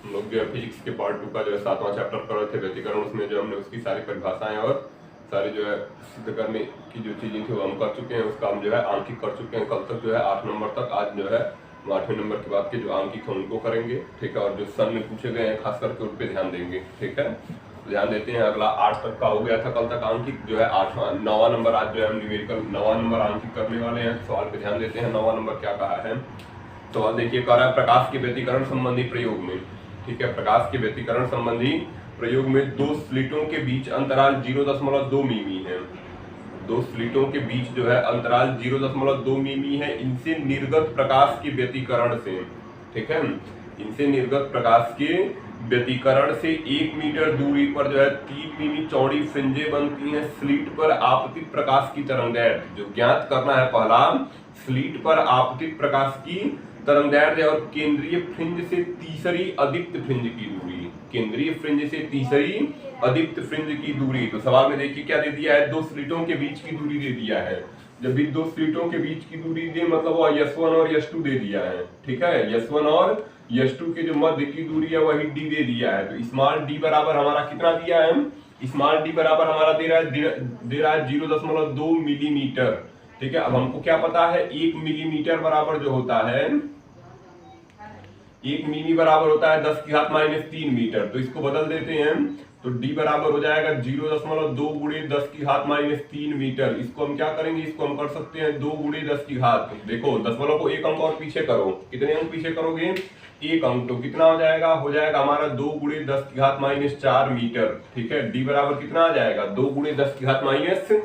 हम लोग जो है फिजिक्स के पार्ट 2 का जो है 7वां चैप्टर कर रहे थे व्यतिकरण। उसमें जो हमने उसकी सारी परिभाषाएं और सारी जो है सिद्ध करने की जो चीजें थी वो हम कर चुके हैं। उसका हम जो है आंकिक कर चुके हैं। कल तक जो है 8 नंबर तक, आज जो है 8वें नंबर के बाद के जो आंकिक है उनको करेंगे, ठीक है। और जो सर में पूछे गए हैं खास करके उन पर ध्यान देंगे, ठीक है। तो ध्यान देते हैं। अगला 8 तक का हो गया था कल तक आंकिक, जो है 9वां नंबर आज जो है हम न्यूमेरिकल 9वां नंबर आंकिक करने वाले हैं। सवाल पे ध्यान देते हैं। 9वां नंबर क्या कहा है सवाल देखिए, कह रहा है प्रकाश के व्यतिकरण संबंधी प्रयोग में, ठीक है। प्रकाश के व्यतिकरण संबंधी प्रयोग में दो स्लिटों के बीच अंतराल 0.2 मिमी है। दो स्लिटों के बीच जो है अंतराल 0.2 मिमी है। इनसे निर्गत प्रकाश के व्यतिकरण से, ठीक है, इनसे निर्गत प्रकाश के व्यतिकरण से 1 मीटर दूरी पर जो है 3 मिमी चौड़ी फ्रिंजें बनती हैं। स्लिट पर आपतित प्रकाश की तरंगदैर्घ्य जो ज्ञात करना है, पहला स्लिट पर आपतित प्रकाश की तरंगदैर्घ्य और केंद्रीय फ्रिंज से तीसरी अदीप्त फ्रिंज की दूरी, केंद्रीय फ्रिंज से तीसरी अदीप्त फ्रिंज की दूरी। तो सवाल में देखिए क्या दे दिया है, दो स्लिटों के बीच की दूरी दे दिया है। जब भी दो स्लिटों के बीच की दूरी दे मतलब वो S1 और S2 दे दिया है, ठीक है। S1 और S2 के जो मध्य की दूरी है वही D दे दिया है। तो स्मॉल d बराबर हमारा कितना दिया है, स्मॉल d बराबर हमारा दे रहा है 0.2 मिलीमीटर, ठीक है। अब हमको क्या पता है 1 मिलीमीटर बराबर जो होता है, 1 मिली बराबर होता है 10⁻³ मीटर। तो इसको बदल देते हैं तो d बराबर हो जाएगा 0.2 गुणे 10⁻³ मीटर। इसको हम क्या करेंगे, इसको हम कर सकते हैं 2 गुणे 10 की घात, देखो दशमलव को 1 अंक और पीछे करो, कितने अंक पीछे करोगे 1 अंक। तो कितना हो जाएगा हमारा 2 गुणे 10⁻⁴ मीटर, ठीक है। d बराबर कितना आ जाएगा 2 गुणे 10⁻⁴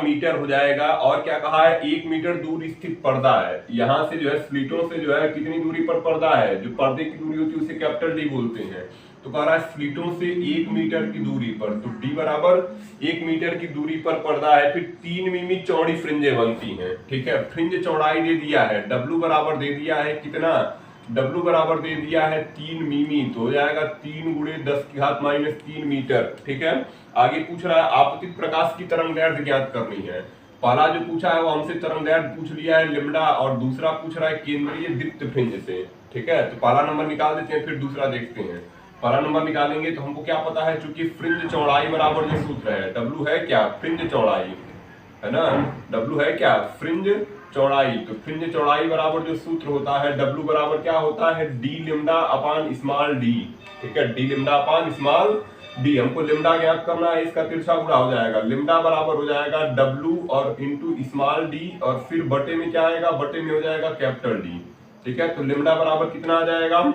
मीटर हो जाएगा। और क्या कहा है 1 मीटर दूर स्थित पर्दा है। यहाँ से जो है स्लिटों से जो है कितनी दूरी पर पर्दा है, जो पर्दे की दूरी होती है उसे कैपिटल D बोलते हैं। तो कह रहा है स्लिटों से 1 मीटर की दूरी पर, तो D बराबर 1 मीटर की दूरी पर पर्दा है। फिर 3 मिमी चौड़ी फ्रिंजें बनती हैं, ठीक है। फ्रिंज चौड़ाई दे दिया है, W बराबर दे दिया है कितना, W बराबर दे दिया है 3 मिमी, तो हो जाएगा 3 गुणे 10⁻³ मीटर, ठीक है। आगे पूछ रहा है आपतित प्रकाश की तरंगदैर्घ्य ज्ञात करनी है। पहला जो पूछा है वो हमसे तरंगदैर्घ्य पूछ लिया है लैम्डा, और दूसरा पूछ रहा है केंद्रीय दीप्त फ्रिंज से, ठीक है। तो पहला नंबर निकाल देते हैं, फिर दूसरा देखते हैं। पहला नंबर निकालेंगे तो हमको क्या पता है, चूंकि फ्रिंज चौड़ाई बराबर जो सूत्र है, W है क्या फ्रिंज चौड़ाई, है ना। W है क्या फ्रिंज चौड़ाई। तो फ्रिंज चौड़ाई बराबर जो सूत्र होता है W बराबर क्या होता है d लिम्डा अपान स्मॉल d, ठीक है। d लिम्डा अपान स्मॉल d, हमको लिम्डा ज्ञात करना है, इसका तिरछा गुणा हो जाएगा। लिम्डा बराबर हो जाएगा W और इंटू स्मॉल d, और फिर बटे में क्या आएगा, बटे में हो जाएगा कैपिटल D, ठीक है। तो लिम्डा बराबर कितना आ जाएगा,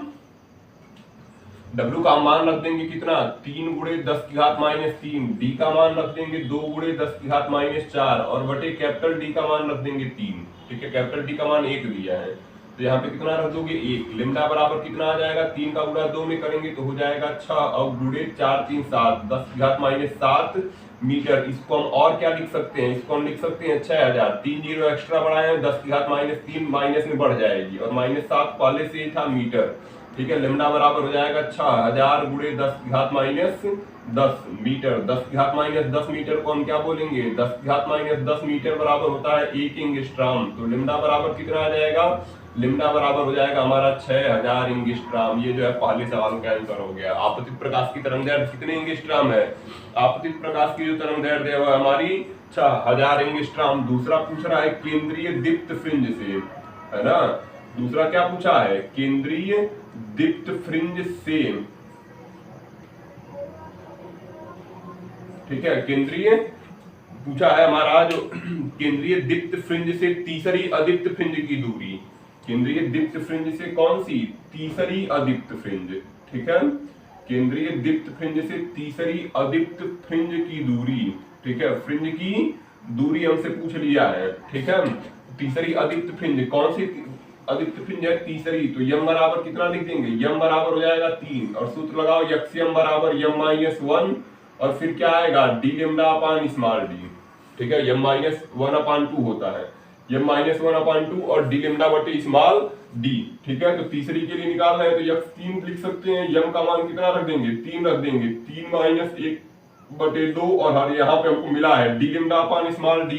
W का मान रख देंगे कितना 3 गुणे 10⁻³ D का मान रख देंगे 2 गुणे 10⁻⁴ और बटे कैपिटल D का मान रख देंगे 3, ठीक है। कैपिटल D का मान 1 दिया है, तो यहाँ पे कितना रख दोगे 1। लिम्डा बराबर कितना आ जाएगा, 3 का गुणा 2 में करेंगे तो हो जाएगा 6 और गुणे 4 3 7 10⁻⁷ मीटर। इसको हम और क्या लिख सकते हैं, इसको हम लिख सकते हैं 6000, 3 जीरो एक्स्ट्रा बढ़ाए हैं 10⁻³ माइनस में बढ़ जाएगी, और -7 पहले से ही था मीटर, ठीक है। लिम्डा बराबर हो जाएगा 6000 गुणे 10⁻10 मीटर। 10⁻10 मीटर को हम क्या बोलेंगे, 10⁻10 मीटर बराबर होता है 1 एंगस्ट्रॉम। तो लिम्डा बराबर कितना आ जाएगा, लिम्डा बराबर हो जाएगा हमारा 6000 एंगस्ट्रॉम। ये जो है पहले सवाल का आंसर हो गया। आपतित प्रकाश की तरंगदैर्घ्य कितने एंगस्ट्रॉम है, आपतित प्रकाश की जो तरंगदैर्घ्य है वो हमारी 6000 एंगस्ट्रॉम। दूसरा पूछ रहा है केंद्रीय दीप्त फ्रिंज से, है ना। दूसरा क्या पूछा है, केंद्रीय दीप्त फ्रिंज से, ठीक है। केंद्रीय पूछा है हमारा जो केंद्रीय दीप्त फ्रिंज से तीसरी अदीप्त फ्रिंज की दूरी, केंद्रीय दीप्त फ्रिंज से कौन सी, तीसरी अदीप्त फ्रिंज, ठीक है। केंद्रीय दीप्त फ्रिंज से तीसरी अदीप्त फ्रिंज की दूरी, ठीक है। फ्रिंज की दूरी हमसे पूछ लिया है, ठीक है। तीसरी अदीप्त फ्रिंज कौन सी अदीप्त फ्रिंज है, तीसरी। तो यम बराबर कितना लिख देंगे, यम बराबर हो जाएगा 3, और सूत्र लगाओ यम बराबर m-1, और फिर क्या आएगा d लिम्डा अपान स्मॉल d, ठीक है। m-1/2 होता है, m-1/2 और d लिम्डा बटे स्मॉल d, ठीक है। तो तीसरी के लिए निकाल रहे हैं तो x3 लिख सकते हैं। यम का मान कितना रख देंगे, 3 रख देंगे, 3-1/2, और यहाँ पे हमको मिला है d लिम्डा अपान स्मॉल d,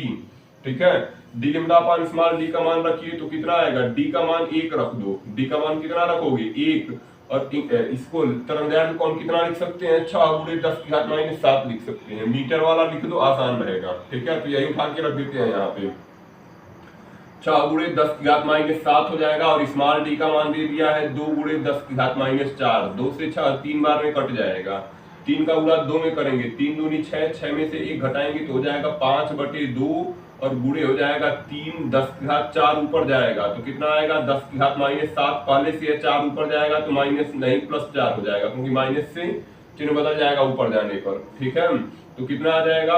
ठीक है। d लिम्डा अपान स्मॉल d का मान रखिए तो कितना आएगा, d का मान 1 रख दो, d का मान कितना रखोगे 1, और इसको तरंगदैर्घ्य को हम कितना लिख सकते हैं, 6 गुणे 10 की घात माइनस 7 लिख सकते हैं। मीटर वाला लिख दो, आसान रहेगा। ठीक है, तो यही उठा के रख देते हैं यहाँ पे, 6 गुणे 10 की घात माइनस 7 हो जाएगा। और स्मॉल डी का मान दे दिया है 2 गुणे 10 की घात माइनस 4। 2 से 6 3 बार में कट जाएगा, 3 का गुणा 2 में करेंगे, 3 दूनी 6, 6 में से 1 घटाएंगे तो हो जाएगा 5/2 और गुणे हो जाएगा 3, 10 की घात 4 ऊपर जाएगा तो कितना आएगा, 10 की घात माइनस 7। पहले से 4 ऊपर जाएगा तो माइनस नहीं प्लस 4 हो जाएगा, क्योंकि माइनस से चिन्ह बदल जाएगा ऊपर जाने पर। ठीक है, तो कितना आ जाएगा,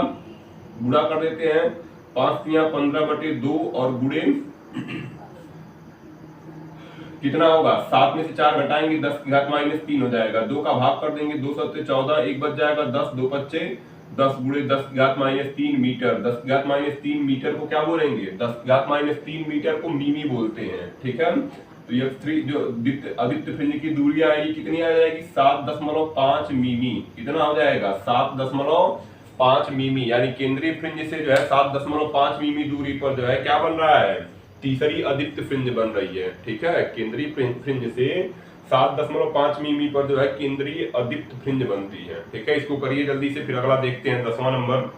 गुणा कर देते हैं, 5 × 15/2 और गुणे कितना होगा, 7 में से 4 घटाएंगे 10 की घात माइनस 3 हो जाएगा। 2 का भाग कर देंगे, 2 7 14, 1 बच जाएगा 10, 2 बच्चे 10 गुणे 10 की घात माइनस 3 मीटर। 10 की घात माइनस 3 मीटर को क्या बोलेंगे, 10 की घात माइनस 3 मीटर को मीमी बोलते हैं। ठीक है, तो ये जो आदित्य फ्रिंज की दूरी आएगी कितनी आ जाएगी, 7.5 मीमी। कितना हो जाएगा, 7.5 मीमी, यानी केंद्रीय फ्रिंज से जो है 7.5 मीमी दूरी पर जो है क्या बन रहा है, तीसरी आदित्य फ्रिंज बन रही है। ठीक है, केंद्रीय फ्रिंज से 7.5 मीमी पर जो है केंद्रीय आदित्य फ्रिंज बनती है। ठीक है, इसको करिए जल्दी से, फिर अगला देखते हैं 10वां नंबर।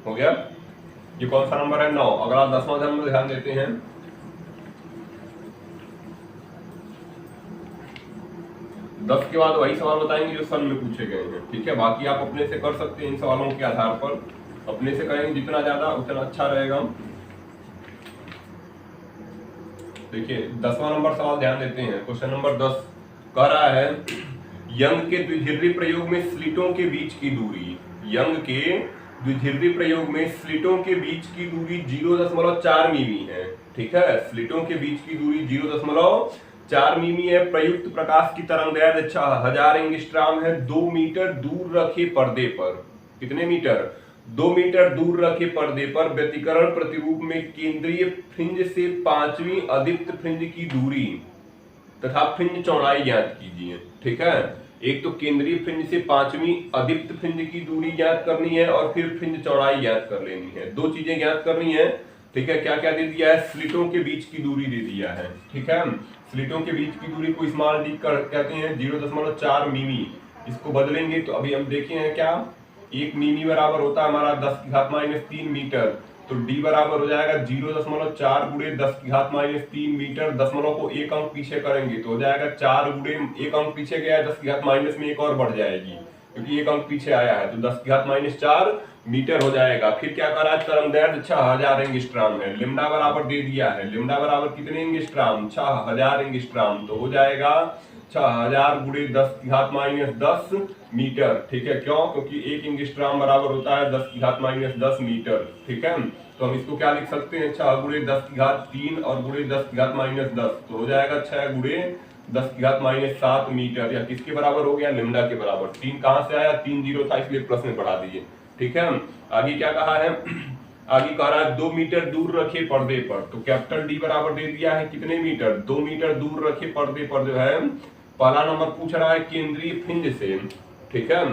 हो गया, ये कौन सा नंबर है, 9। अगला 10वां नंबर ध्यान देते हैं। 10 के बाद वही सवाल बताएंगे जो सन में पूछे गए हैं। ठीक है, बाकी आप अपने से कर सकते हैं, इन सवालों के आधार पर अपने से करेंगे जितना ज्यादा उतना अच्छा रहेगा। देखिए 10वां नंबर सवाल ध्यान देते हैं। क्वेश्चन नंबर 10 कह रहा है, यंग के द्विध्रुवीय प्रयोग में स्लिटों के बीच की दूरी, यंग के द्विध्रुवीय प्रयोग में स्लिटों के बीच की दूरी 0.4 मीमी है। ठीक है, स्लिटों के बीच की दूरी 0.4 मीमी है। प्रयुक्त प्रकाश की तरंगदैर्घ्य 6000 एंगस्ट्रॉम है। 2 मीटर दूर रखे पर्दे पर, कितने मीटर, 2 मीटर दूर रखे पर्दे पर व्यतिकरण प्रतिरूप में केंद्रीय फ्रिंज से 5वीं आदित्य फ्रिंज की दूरी तथा फ्रिंज चौड़ाई ज्ञात कीजिए। ठीक है, एक तो केंद्रीय फ्रिंज से 5वीं आदित्य फ्रिंज की दूरी ज्ञात करनी है और फिर फ्रिंज चौड़ाई ज्ञात कर लेनी है। दो चीजें ज्ञात करनी है। ठीक है, क्या क्या दे दिया है, स्लिटों के बीच की दूरी दे दिया है। ठीक है, स्लिटों के बीच की दूरी को स्मॉल डी कहते हैं, 0.4 मीमी। इसको बदलेंगे तो अभी हम देखे हैं क्या, 1 मीमी बराबर होता है हमारा 10 की घात माइनस 3 मीटर। तो डी बराबर हो जाएगा 0.4 गुणे 10 की घात माइनस 3 मीटर। दशमलव को 1 अंक पीछे करेंगे तो हो जाएगा 4 गुणे 1 अंक पीछे गया है, 10 की घात माइनस में 1 और बढ़ जाएगी क्योंकि 1 अंक पीछे आया है, तो 10 की घात माइनस 4 मीटर हो जाएगा। फिर क्या करा, तरंगदैर्घ्य 6000 एंगस्ट्रॉम है। लिम्डा बराबर दे दिया है, लिम्डा बराबर कितने एंगस्ट्रॉम, 6000 एंगस्ट्रॉम। तो हो जाएगा 6000 गुणे 10 की घात माइनस 10 मीटर। ठीक है, क्यों, क्योंकि 1 एंगस्ट्रॉम बराबर होता है 10 की घात माइनस 10 मीटर। ठीक है, तो हम इसको क्या लिख सकते हैं, 6 गुणे 10 की घात 3 और गुणे 10 की घात माइनस 10। तो हो जाएगा 6 गुणे 10 की घात माइनस 7 मीटर। या किसके बराबर हो गया, लिम्डा के बराबर। 3 कहां से आया, 3 जीरो था इसलिए प्लस में बढ़ा दिए। ठीक है, आगे क्या कहा है, आगे कह रहा है 2 मीटर दूर रखे पर्दे पर। तो कैपिटल डी बराबर दे दिया है कितने मीटर, 2 मीटर दूर रखे पर्दे पर जो है, पहला नंबर पूछ रहा है केंद्रीय फ्रिंज से। ठीक है,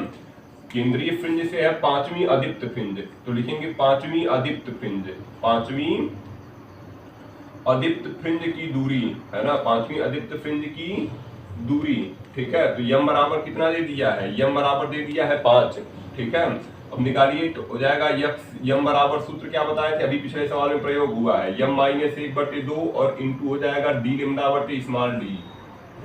केंद्रीय फ्रिंज से है 5वीं आदित्य फ्रिंज, तो लिखेंगे 5वीं आदित्य फ्रिंज, 5वीं आदित्य फ्रिंज की दूरी है ना, 5वीं आदित्य फ्रिंज की दूरी। ठीक है, तो यम बराबर कितना दे दिया है, यम बराबर दे दिया है 5। ठीक है, अब निकालिए तो हो जाएगा यम बराबर, सूत्र क्या बताए थे अभी पिछले सवाल में प्रयोग हुआ है, यम माइनस 1/2 और इंटू हो जाएगा डी लिम्डा बटे स्मॉल डी,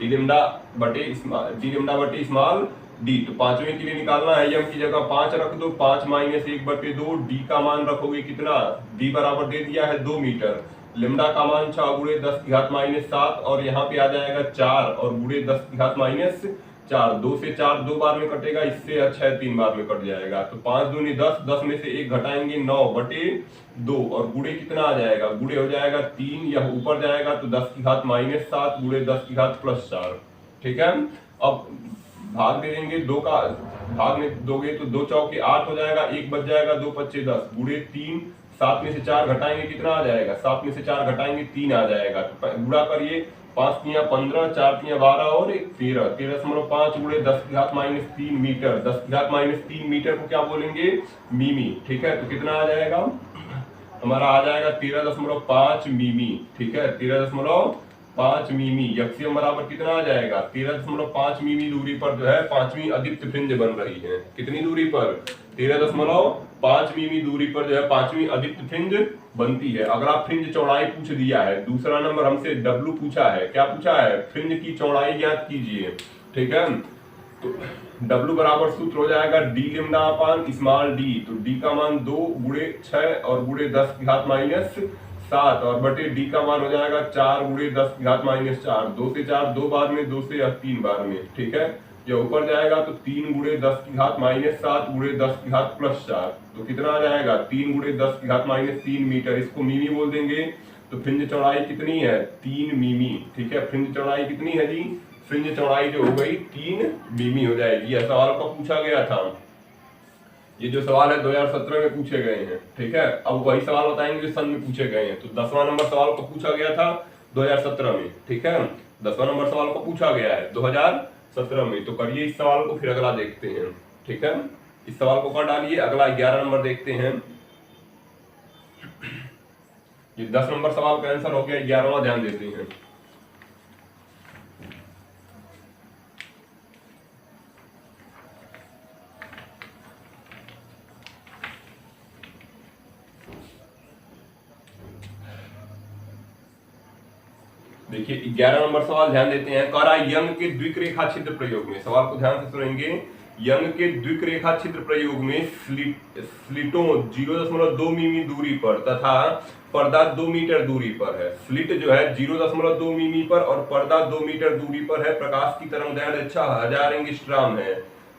डी लिम्डा बटे स्मॉल डी। तो 5वें के लिए निकालना है, यम की जगह 5 रख दो, 5 माइनस 1/2, डी का मान रखोगे कितना, डी बराबर दे दिया है 2 मीटर। लिम्डा का मान 6 गुणे 10 की घात माइनस 7 और यहाँ पे आ जाएगा 4 और गुणे 10 की घात माइनस 4। 2 से 4 2 बार में कटेगा, इससे अच्छा है 3 बार में कट जाएगा। तो 5 दूनी 10, 10 में से 1 घटाएंगे 9/2 और गुणे कितना आ जाएगा, गुणे हो जाएगा 3, यह ऊपर जाएगा तो 10 की घात माइनस 7 गुणे 10 की घात प्लस 4। ठीक है, अब भाग दे देंगे, 2 का भाग में दोगे तो 2 चौके 8 हो जाएगा, 1 बच जाएगा, 2 पच्चे 10 गुणे 3, 7 में से 4 घटाएंगे कितना आ जाएगा, 7 में से 4 घटाएंगे 3 आ जाएगा। तो गुणा करिए, 5 तियां 15, 4 तियां 12 और 1 13, 13.5 गुणे 10⁻³ मीटर। 10⁻³ मीटर को क्या बोलेंगे, मीमी। ठीक है, तो कितना आ जाएगा हमारा, आ जाएगा 13.5 मीमी। ठीक है, 13.5 मीमी। यक्सियम बराबर कितना आ जाएगा, 13.5 मीमी दूरी पर जो है पांचवी अदीप्त फ्रिंज बन रही है। कितनी दूरी पर, 13.5 मीमी दूरी पर जो है पांचवी अदीप्त फ्रिंज बनती है। अगला फ्रिंज चौड़ाई पूछ दिया है, दूसरा नंबर हमसे डब्लू पूछा है। क्या पूछा है, फ्रिंज की चौड़ाई ज्ञात कीजिए। ठीक है, तो W बराबर सूत्र हो जाएगा डी लेमडा अपान स्मॉल डी। तो D का मान 2 गुणे 6 और गुणे 10⁻⁷ और बटे D का मान हो जाएगा 4 गुणे 10⁻⁴। 2 से 4 2 बार में, 2 से 3 बार में। ठीक है, ये ऊपर जाएगा तो 3 गुणे 10⁻⁷ गुणे 10⁻+4। तो कितना आ जाएगा, 3 गुणे 10⁻³ मीटर। इसको मीमी बोल देंगे। तो फ्रिंज चौड़ाई कितनी है, 3 मीमी। ठीक है, फ्रिंज चौड़ाई कितनी है जी, फ्रिंज चौड़ाई जो हो गई 3 मीमी हो जाएगी। यह सवाल कब पूछा गया था, ये जो सवाल है 2017 में पूछे गए हैं। ठीक है, अब वही सवाल बताएंगे जो सन में पूछे गए हैं। तो 10वां नंबर सवाल को पूछा गया था 2017 में। ठीक है, 10वां नंबर सवाल को पूछा गया है 2017 में। तो करिए इस सवाल को, फिर अगला देखते हैं। ठीक है, इस सवाल को कर डालिए, अगला 11 नंबर देखते हैं। ये 10 नंबर सवाल का आंसर हो गया, 11वां ध्यान देते हैं। देखिए 11 नंबर सवाल ध्यान देते हैं। कह रहा है यंग के द्विरेखा छिद्र प्रयोग में, सवाल को ध्यान से सुनेंगे। यंग के द्विरेखा छिद्र प्रयोग में स्लिटों 0.2 मिमी दूरी पर तथा पर्दा 2 मीटर दूरी पर है। स्लिट जो है 0.2 मिमी पर और पर्दा 2 मीटर दूरी पर है। प्रकाश की तरंगदैर्घ्य 6000 एंगस्ट्रॉम है।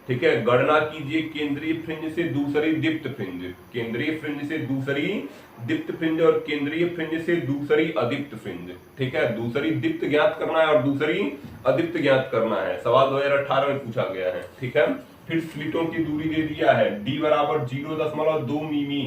ठीक है, गणना कीजिए केंद्रीय फ्रिंज से दूसरी दीप्त फ्रिंज, केंद्रीय फ्रिंज से दूसरी दीप्त फ्रिंज और केंद्रीय फ्रिंज से दूसरी अदीप्त फ्रिंज। ठीक है, दूसरी दीप्त ज्ञात करना है और दूसरी अदीप्त ज्ञात करना है। सवाल 2018 में पूछा गया है। ठीक है, फिर स्लिटों की दूरी दे दिया है, D बराबर 0.2 मिमी।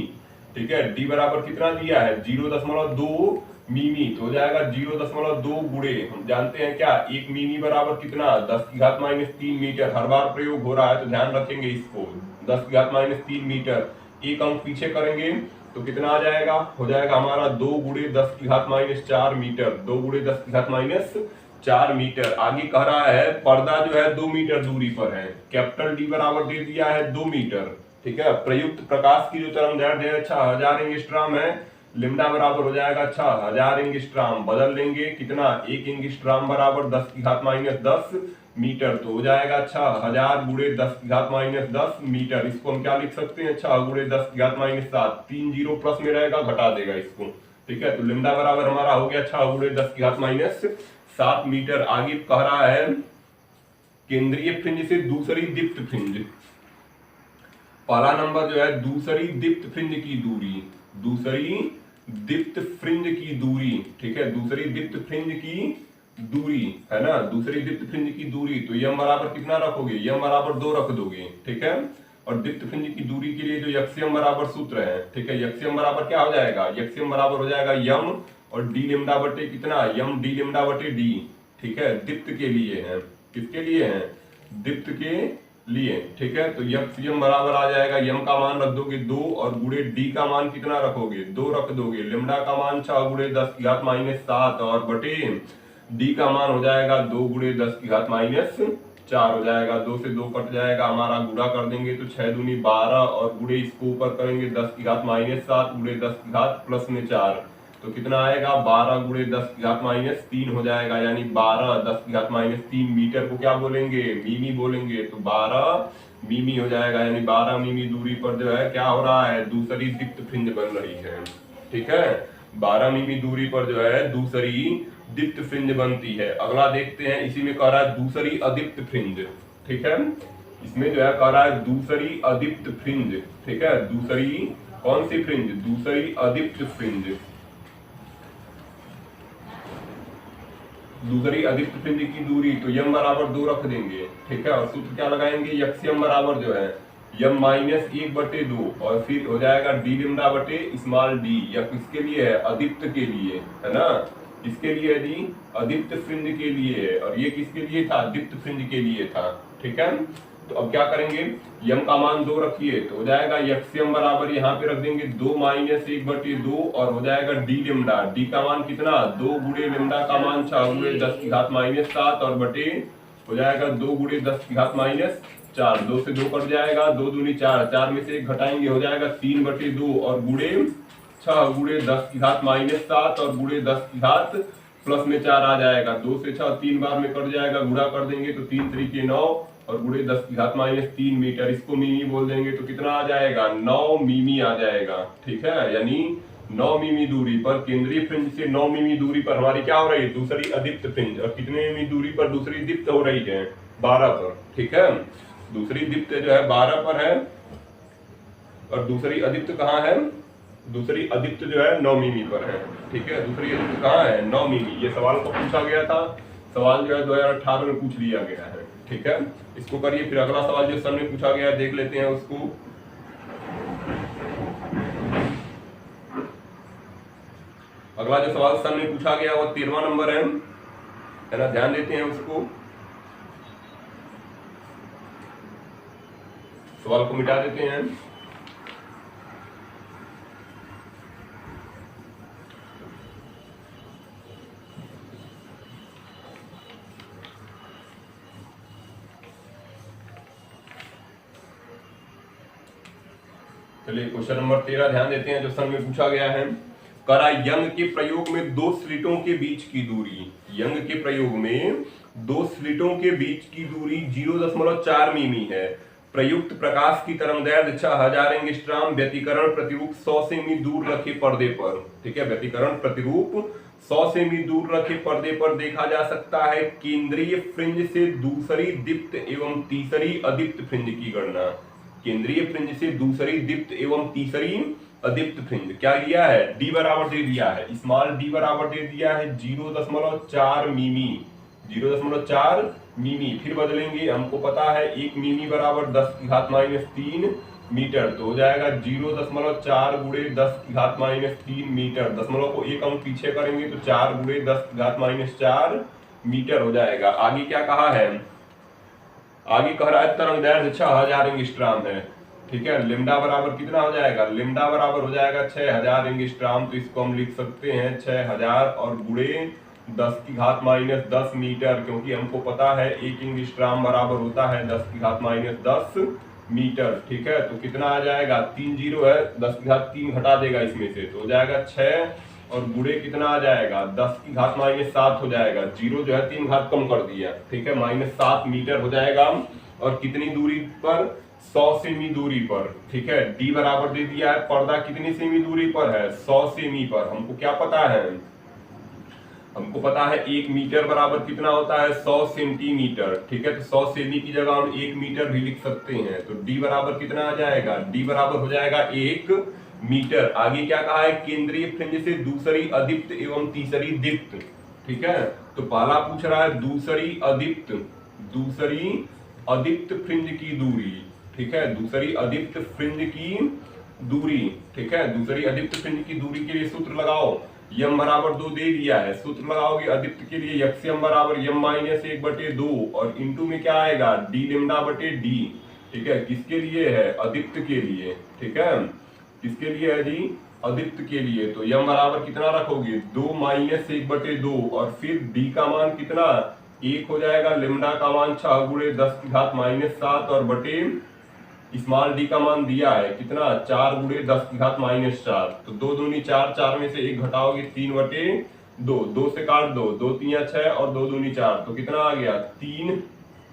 ठीक है, D बराबर कितना दिया है, 0.2 मिमी। तो हो जाएगा 0.2 गुणे, हम जानते हैं क्या, 1 मिमी बराबर कितना, 10⁻³ मीटर। हर बार प्रयोग हो रहा है तो ध्यान रखेंगे इसको, 10⁻³ मीटर। एक अंक पीछे करेंगे तो कितना आ जाएगा, हो जाएगा हमारा 2 गुणे 10⁻⁴ मीटर। 2 गुणे 10⁻⁴ मीटर। आगे कह रहा है पर्दा जो है 2 मीटर दूरी पर है। कैपिटल D बराबर दे दिया है 2 मीटर। ठीक है, प्रयुक्त प्रकाश की जो तरंगदैर्घ्य है 6000 एंगस्ट्रॉम है। लिम्डा बराबर हो जाएगा 6000 एंगस्ट्रॉम। बदल लेंगे कितना, 1 एंगस्ट्रॉम बराबर 10⁻10 मीटर। तो हो जाएगा 6000 गुणे 10⁻10 मीटर। इसको हम क्या लिख सकते हैं, 6 गुणे 10⁻7। 3 जीरो प्लस में रहेगा, घटा देगा इसको। ठीक है, तो लिम्डा बराबर हमारा हो गया 6 गुणे 10⁻7 मीटर। आगे कह रहा है केंद्रीय फ्रिंज से दूसरी दीप्त फ्रिंज। पहला नंबर जो है दूसरी दीप्त फ्रिंज की दूरी, दूसरी दीप्त फ्रिंज की दूरी। ठीक है, दूसरी दीप्त फ्रिंज की दूरी है ना, दूसरी दीप्त फ्रिंज की दूरी। तो यम बराबर कितना रखोगे, यम बराबर 2 रख दोगे। ठीक है, और दीप्त फ्रिंज की दूरी के लिए जो यक्सियम बराबर सूत्र है। ठीक है, यक्सियम बराबर क्या हो जाएगा, यक्सियम बराबर हो जाएगा यम और डी लेमडा बटे कितना, यम डी लेमडा बटे डी। ठीक है, दीप्त के लिए है, किसके लिए है, दीप्त के लिए। ठीक है, तो यम बराबर आ जाएगा, यम का मान रख दोगे 2 और गुणे डी का मान कितना रखोगे, 2 रख दोगे। लेमडा का मान 6 गुणे 10⁻⁷ और बटे डी का मान हो जाएगा 2 गुणे 10⁻⁴ हो जाएगा। 2 से 2 कट जाएगा हमारा, गुणा कर देंगे तो 6 दूनी 12 और गुणे इसको ऊपर करेंगे 10⁻⁷ गुणे 10⁻+4। तो कितना आएगा, 12 गुणे 10⁻³ हो जाएगा, यानी 12 10⁻³ मीटर को क्या बोलेंगे, मीमी बोलेंगे। तो 12 मीमी हो जाएगा, यानी 12 मीमी दूरी पर जो है क्या हो रहा है, दूसरी दीप्त फ्रिंज बन रही है। ठीक है, 12 मिमी दूरी पर जो है दूसरी दीप्त फ्रिंज बनती है। अगला देखते हैं, इसी में कह रहा है दूसरी अदीप्त फ्रिंज। ठीक है, इसमें जो है कह रहा है दूसरी अदीप्त फ्रिंज। ठीक है, दूसरी कौन सी फ्रिंज, दूसरी अदीप्त फ्रिंज। दूसरी अधिकतम फ्रिंज की दूरी, तो यम बराबर 2 रख देंगे, ठीक है। और सूत्र क्या लगाएंगे, यक्ष्यम बराबर जो है यम माइनस 1/2 और फिर हो जाएगा डी लिम्डा बटे स्मॉल डी। या किसके लिए है, अधिकतम के लिए, है ना। इसके लिए जी अधिकतम फ्रिंज के लिए है, और ये किसके लिए था, अधिकतम फ्रिंज के लिए था, ठीक है। तो अब क्या करेंगे, यम का मान 2 रखिए तो हो जाएगा यक्ष्यम बराबर यहाँ पे रख देंगे 2 माइनस 1/2 और हो जाएगा डी लिम्डा। डी का मान कितना, 2 गुणे लिम्डा का मान 6 गुणे 10 की घात -7 और बटे हो जाएगा 2 गुणे 10 की घात -4। 2 से 2 कट जाएगा, 2 दूनी 4, 4 में से 1 घटाएंगे हो जाएगा 3/2 और गुणे 6 गुणे 10 की घात -7 और गुणे 10 की घात प्लस में 4 आ जाएगा। 2 से 6 3 बार में कट जाएगा, गुणा कर देंगे तो 3 3 9 और गुणे 10 की घात -3 मीटर। इसको मिमी बोल देंगे तो कितना आ जाएगा, 9 मिमी आ जाएगा, ठीक है। यानी 9 मिमी दूरी पर केंद्रीय फ्रिंज से 9 मिमी दूरी पर हमारी क्या हो रही है, दूसरी अधिकतम फ्रिंज। और कितने मिमी दूरी पर दूसरी दीप्त हो रही है, 12 पर, ठीक है। दूसरी दीप्त जो है 12 पर है और दूसरी अधिकतम कहाँ है, दूसरी अधिकतम जो है 9 मिमी पर है, ठीक है। दूसरी अधिकतम कहाँ है, 9 मिमी। ये सवाल को पूछा गया था, सवाल जो है 2018 में पूछ लिया गया है, ठीक है। इसको करिए, फिर अगला सवाल जो सर ने पूछा गया देख लेते हैं उसको। अगला जो सवाल सर ने पूछा गया वो 13वां नंबर है ना, ध्यान देते हैं उसको। सवाल को मिटा देते हैं। चलिए क्वेश्चन नंबर 13 ध्यान देते हैं जो सर में पूछा गया है। करा यंग के प्रयोग में 2 स्लिटों के बीच की दूरी, यंग के प्रयोग में 2 स्लिटों के बीच की दूरी 0.4 मिमी है। प्रयुक्त प्रकाश की तरंगदैर्घ्य 6000 एंगस्ट्रॉम व्यतिकरण प्रतिरूप 100 सेमी दूर रखे पर्दे पर, ठीक है। व्यतिकरण प्रतिरूप 100 सेमी दूर रखे पर्दे पर देखा जा सकता है। केंद्रीय फ्रिंज से दूसरी दीप्त एवं तीसरी अदीप्त फ्रिंज की गणना। केंद्रीय फ्रिंज से दूसरी दीप्त एवं तीसरी अदीप्त फ्रिंज क्या दिया है, डी बराबर दे दिया है, स्मॉल डी बराबर दे दिया है 0.4 मिमी, 0.4 मिमी। फिर बदलेंगे, हमको पता है 1 मिमी बराबर 10 की घात -3 मीटर, तो हो जाएगा 0.4 गुणे 10 की घात -3 मीटर। दशमलव को 1 अंक पीछे करेंगे तो 4 गुणे 10 की घात -4 मीटर हो जाएगा। आगे क्या कहा है, आगे कह रहा है तरंगदैर्घ्य 6000 एंगस्ट्रॉम है, ठीक है। लिम्डा बराबर कितना हो जाएगा, लिम्डा बराबर हो जाएगा 6000 एंगस्ट्रॉम, तो इसको हम लिख सकते हैं 6000 और गुणे 10 की घात -10 मीटर, क्योंकि हमको पता है 1 एंगस्ट्रॉम बराबर होता है 10 की घात -10 मीटर, ठीक है। तो कितना आ जाएगा, 3 जीरो है, 10 की घात 3 घटा देगा इसमें से, तो हो जाएगा 6 और गुणे कितना आ जाएगा, 10 की घात -7 हो जाएगा। जीरो जो है 3 घात कम कर दिया, ठीक है, -7 मीटर हो जाएगा। और कितनी दूरी पर, 100 सेमी दूरी पर, ठीक है। डी बराबर दे दिया है, पर्दा कितनी सेमी दूरी पर है, 100 सेमी पर। हमको क्या पता है, हमको पता है 1 मीटर बराबर कितना होता है, 100 सेंटीमीटर, ठीक है। तो 100 सेमी की जगह हम 1 मीटर भी लिख सकते हैं। तो डी बराबर कितना आ जाएगा, डी बराबर हो जाएगा 1 मीटर। आगे क्या कहा है, केंद्रीय फ्रिंज से दूसरी अदीप्त एवं तीसरी दीप्त, ठीक है। तो पहला पूछ रहा है दूसरी अदीप्त फ्रिंज की दूरी, ठीक है। दूसरी अदीप्त फ्रिंज की दूरी, ठीक है। दूसरी अदीप्त फ्रिंज की दूरी के लिए सूत्र लगाओ, यम बराबर 2 दे दिया है, सूत्र लगाओगे अदीप्त के लिए यक्ष्यम बराबर यम -1/2 और इंटू में क्या आएगा, डी लिम्डा बटे डी, ठीक है। किसके लिए है, अदीप्त के लिए, ठीक है। किसके लिए है जी, अदीप्त के लिए। तो यम बराबर कितना रखोगे, 2 -1/2 और फिर डी का मान कितना, 1 हो जाएगा। लिम्डा का मान 6 गुणे 10 की घात -7 और बटे स्मॉल डी का मान दिया है कितना, 4 गुणे 10 की घात -4। तो 2 दूनी 4, 4 में से 1 घटाओगे 3/2, 2 से काट दो, 2 3 6 और 2 दूनी 4, तो कितना आ गया, 3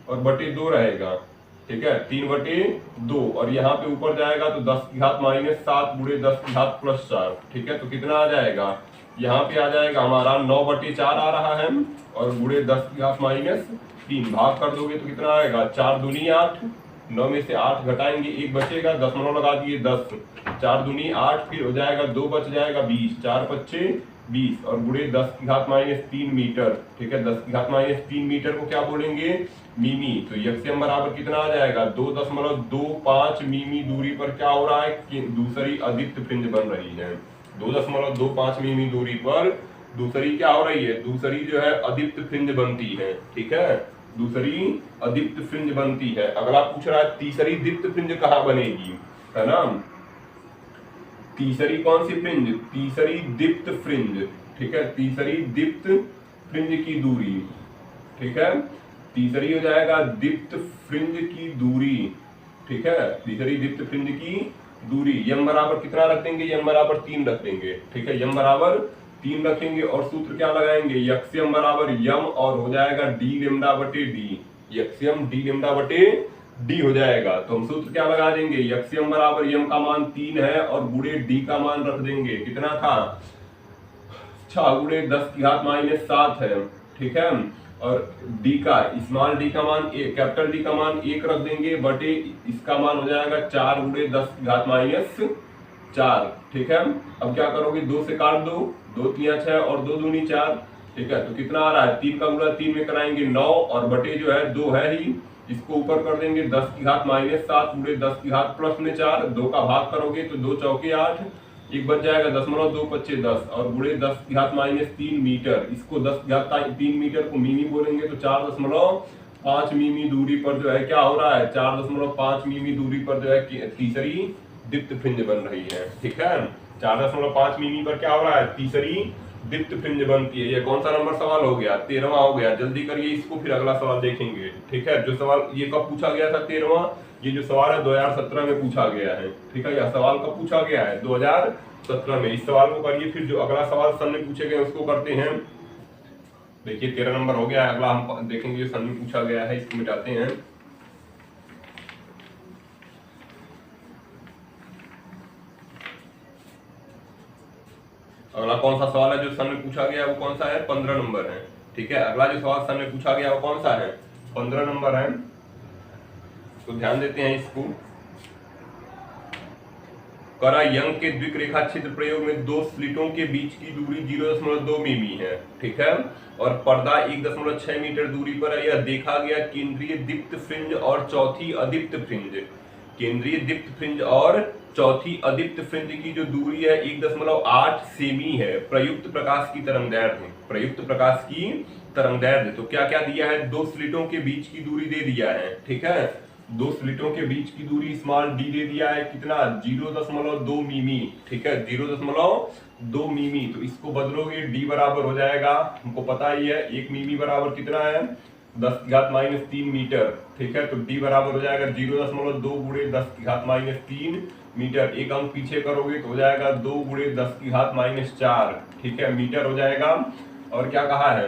और बटे 2 रहेगा, ठीक है, 3/2। और यहाँ पे ऊपर जाएगा तो 10 की घात -7 गुणे 10 की घात +4, ठीक है। तो कितना आ जाएगा, यहाँ पे आ जाएगा हमारा 9/4 आ रहा है और गुणे 10 की घात -3, भाग कर दोगे तो कितना आएगा, 4 दूनी 8, 9 में से 8 घटाएंगे 1 बचेगा, दशमलव लगा दिए 10, 4 दूनी 8, फिर हो जाएगा 2 बच जाएगा 20, 4 × 5 = 20 और गुणे 10 की घात माइनस 3 मीटर। ठीक है, 10 की घात माइनस 3 मीटर को क्या बोलेंगे, मिमी। तो यक्ष्यम बराबर कितना आ जाएगा, 2.25 मिमी दूरी पर क्या हो रहा है कि दूसरी अदीप्त फ्रिंज बन रही है। 2.25 मिमी दूरी पर दूसरी क्या हो रही है, दूसरी जो है अदीप्त फ्रिंज बनती है। ठीक है, दूसरी अदीप्त फ्रिंज बनती है। अगला पूछ रहा है तीसरी दीप्त फ्रिंज कहाँ बनेगी, है ना। तीसरी कौन सी फ्रिंज, तीसरी दीप्त फ्रिंज। ठीक है, तीसरी दीप्त फ्रिंज की दूरी। ठीक है, तीसरी हो जाएगा दीप्त फ्रिंज की दूरी। ठीक है, तीसरी दीप्त फ्रिंज की दूरी यम बराबर कितना रख देंगे, यम बराबर 3 रख देंगे। ठीक है, यम बराबर 3 रखेंगे और सूत्र क्या लगाएंगे, यक्ष्यम बराबर यम और हो जाएगा डी लेमडा बटे डी। यक्ष्यम डी लेमडा बटे डी हो जाएगा। तो हम सूत्र क्या लगा देंगे, यक्ष्यम बराबर यम का मान 3 है और गुणे डी का मान रख देंगे, कितना था 6 गुणे 10 की घात माइनस 7 है। ठीक है, और डी का स्मॉल डी का मान कैपिटल डी का मान 1 रख देंगे बटे इसका मान हो जाएगा 4 गुणे 10 की घात माइनस 4। ठीक है, अब क्या करोगे, 2 से काट दो, 2 3 6 और 2 दूनी 4। ठीक है, तो कितना आ रहा है, 3 का गुणा 3 में कराएंगे 9 और बटे जो है 2 है ही, इसको ऊपर कर देंगे 10 की घात माइनस 7 गुणे 10 की घात प्लस में 4। 2 का भाग करोगे तो 2 चौके 8, एक बच जाएगा 10.2 पच्चे 10 और गुणे 10 की घात माइनस 3 मीटर। इसको 10 की घात 3 मीटर को मिमी बोलेंगे तो 4.5 मिमी दूरी पर जो है क्या हो रहा है, 4.5 मिमी दूरी पर जो है तीसरी दीप्त फ्रिंज बन रही है। ठीक है, 4.5 मिमी पर क्या हो रहा है, तीसरी दीप्त फ्रिंज बनती है। ये कौन सा नंबर सवाल हो गया, 13वां हो गया। जल्दी करिए इसको, फिर अगला सवाल देखेंगे। ठीक है, जो सवाल ये कब पूछा गया था 13वां, ये जो सवाल है 2017 में पूछा गया है। ठीक है, यह सवाल कब पूछा गया है, 2017 में। इस सवाल को करिए, फिर जो अगला सवाल सन में पूछे गए उसको करते हैं। देखिए 13 नंबर हो गया है, अगला हम देखेंगे जो सन में पूछा गया है, इसको मिटाते हैं। अगला कौन सा सवाल है जो सन में पूछा गया वो कौन सा है, 15 नंबर है। ठीक है, अगला जो सवाल सन में पूछा गया वो कौन सा है, 15 नंबर है। तो ध्यान देते हैं इसको। करा यंग के द्विक रेखा छिद्र प्रयोग में 2 स्लिटों के बीच की दूरी 0.2 मिमी है। ठीक है, और पर्दा 1.6 मीटर दूरी पर है। यह देखा गया केंद्रीय दीप्त फ्रिंज और चौथी अदीप्त फ्रिंज, केंद्रीय दीप्त फ्रिंज और चौथी अदीप्त फ्रिंज की जो दूरी है 1.8 सेमी है। प्रयुक्त प्रकाश की तरंगदैर्ध्य, प्रयुक्त प्रकाश की तरंगदैर्ध्य। तो क्या क्या दिया है, 2 स्लिटों के बीच की दूरी दे दिया है। ठीक है, 2 स्लिटों के बीच की दूरी स्मॉल डी दे दिया है, कितना 0.2 मिमी। ठीक है, 0.2 मिमी। तो इसको बदलोगे डी बराबर हो जाएगा, हमको पता ही है 1 मिमी बराबर कितना है, 10 की घात माइनस 3 मीटर। ठीक है, तो डी बराबर हो जाएगा 0.2 गुणे 10 की घात माइनस 3 मीटर। एक अंक पीछे करोगे तो हो जाएगा 2 गुणे 10 की घात माइनस 4। ठीक है, मीटर हो जाएगा। और क्या कहा है,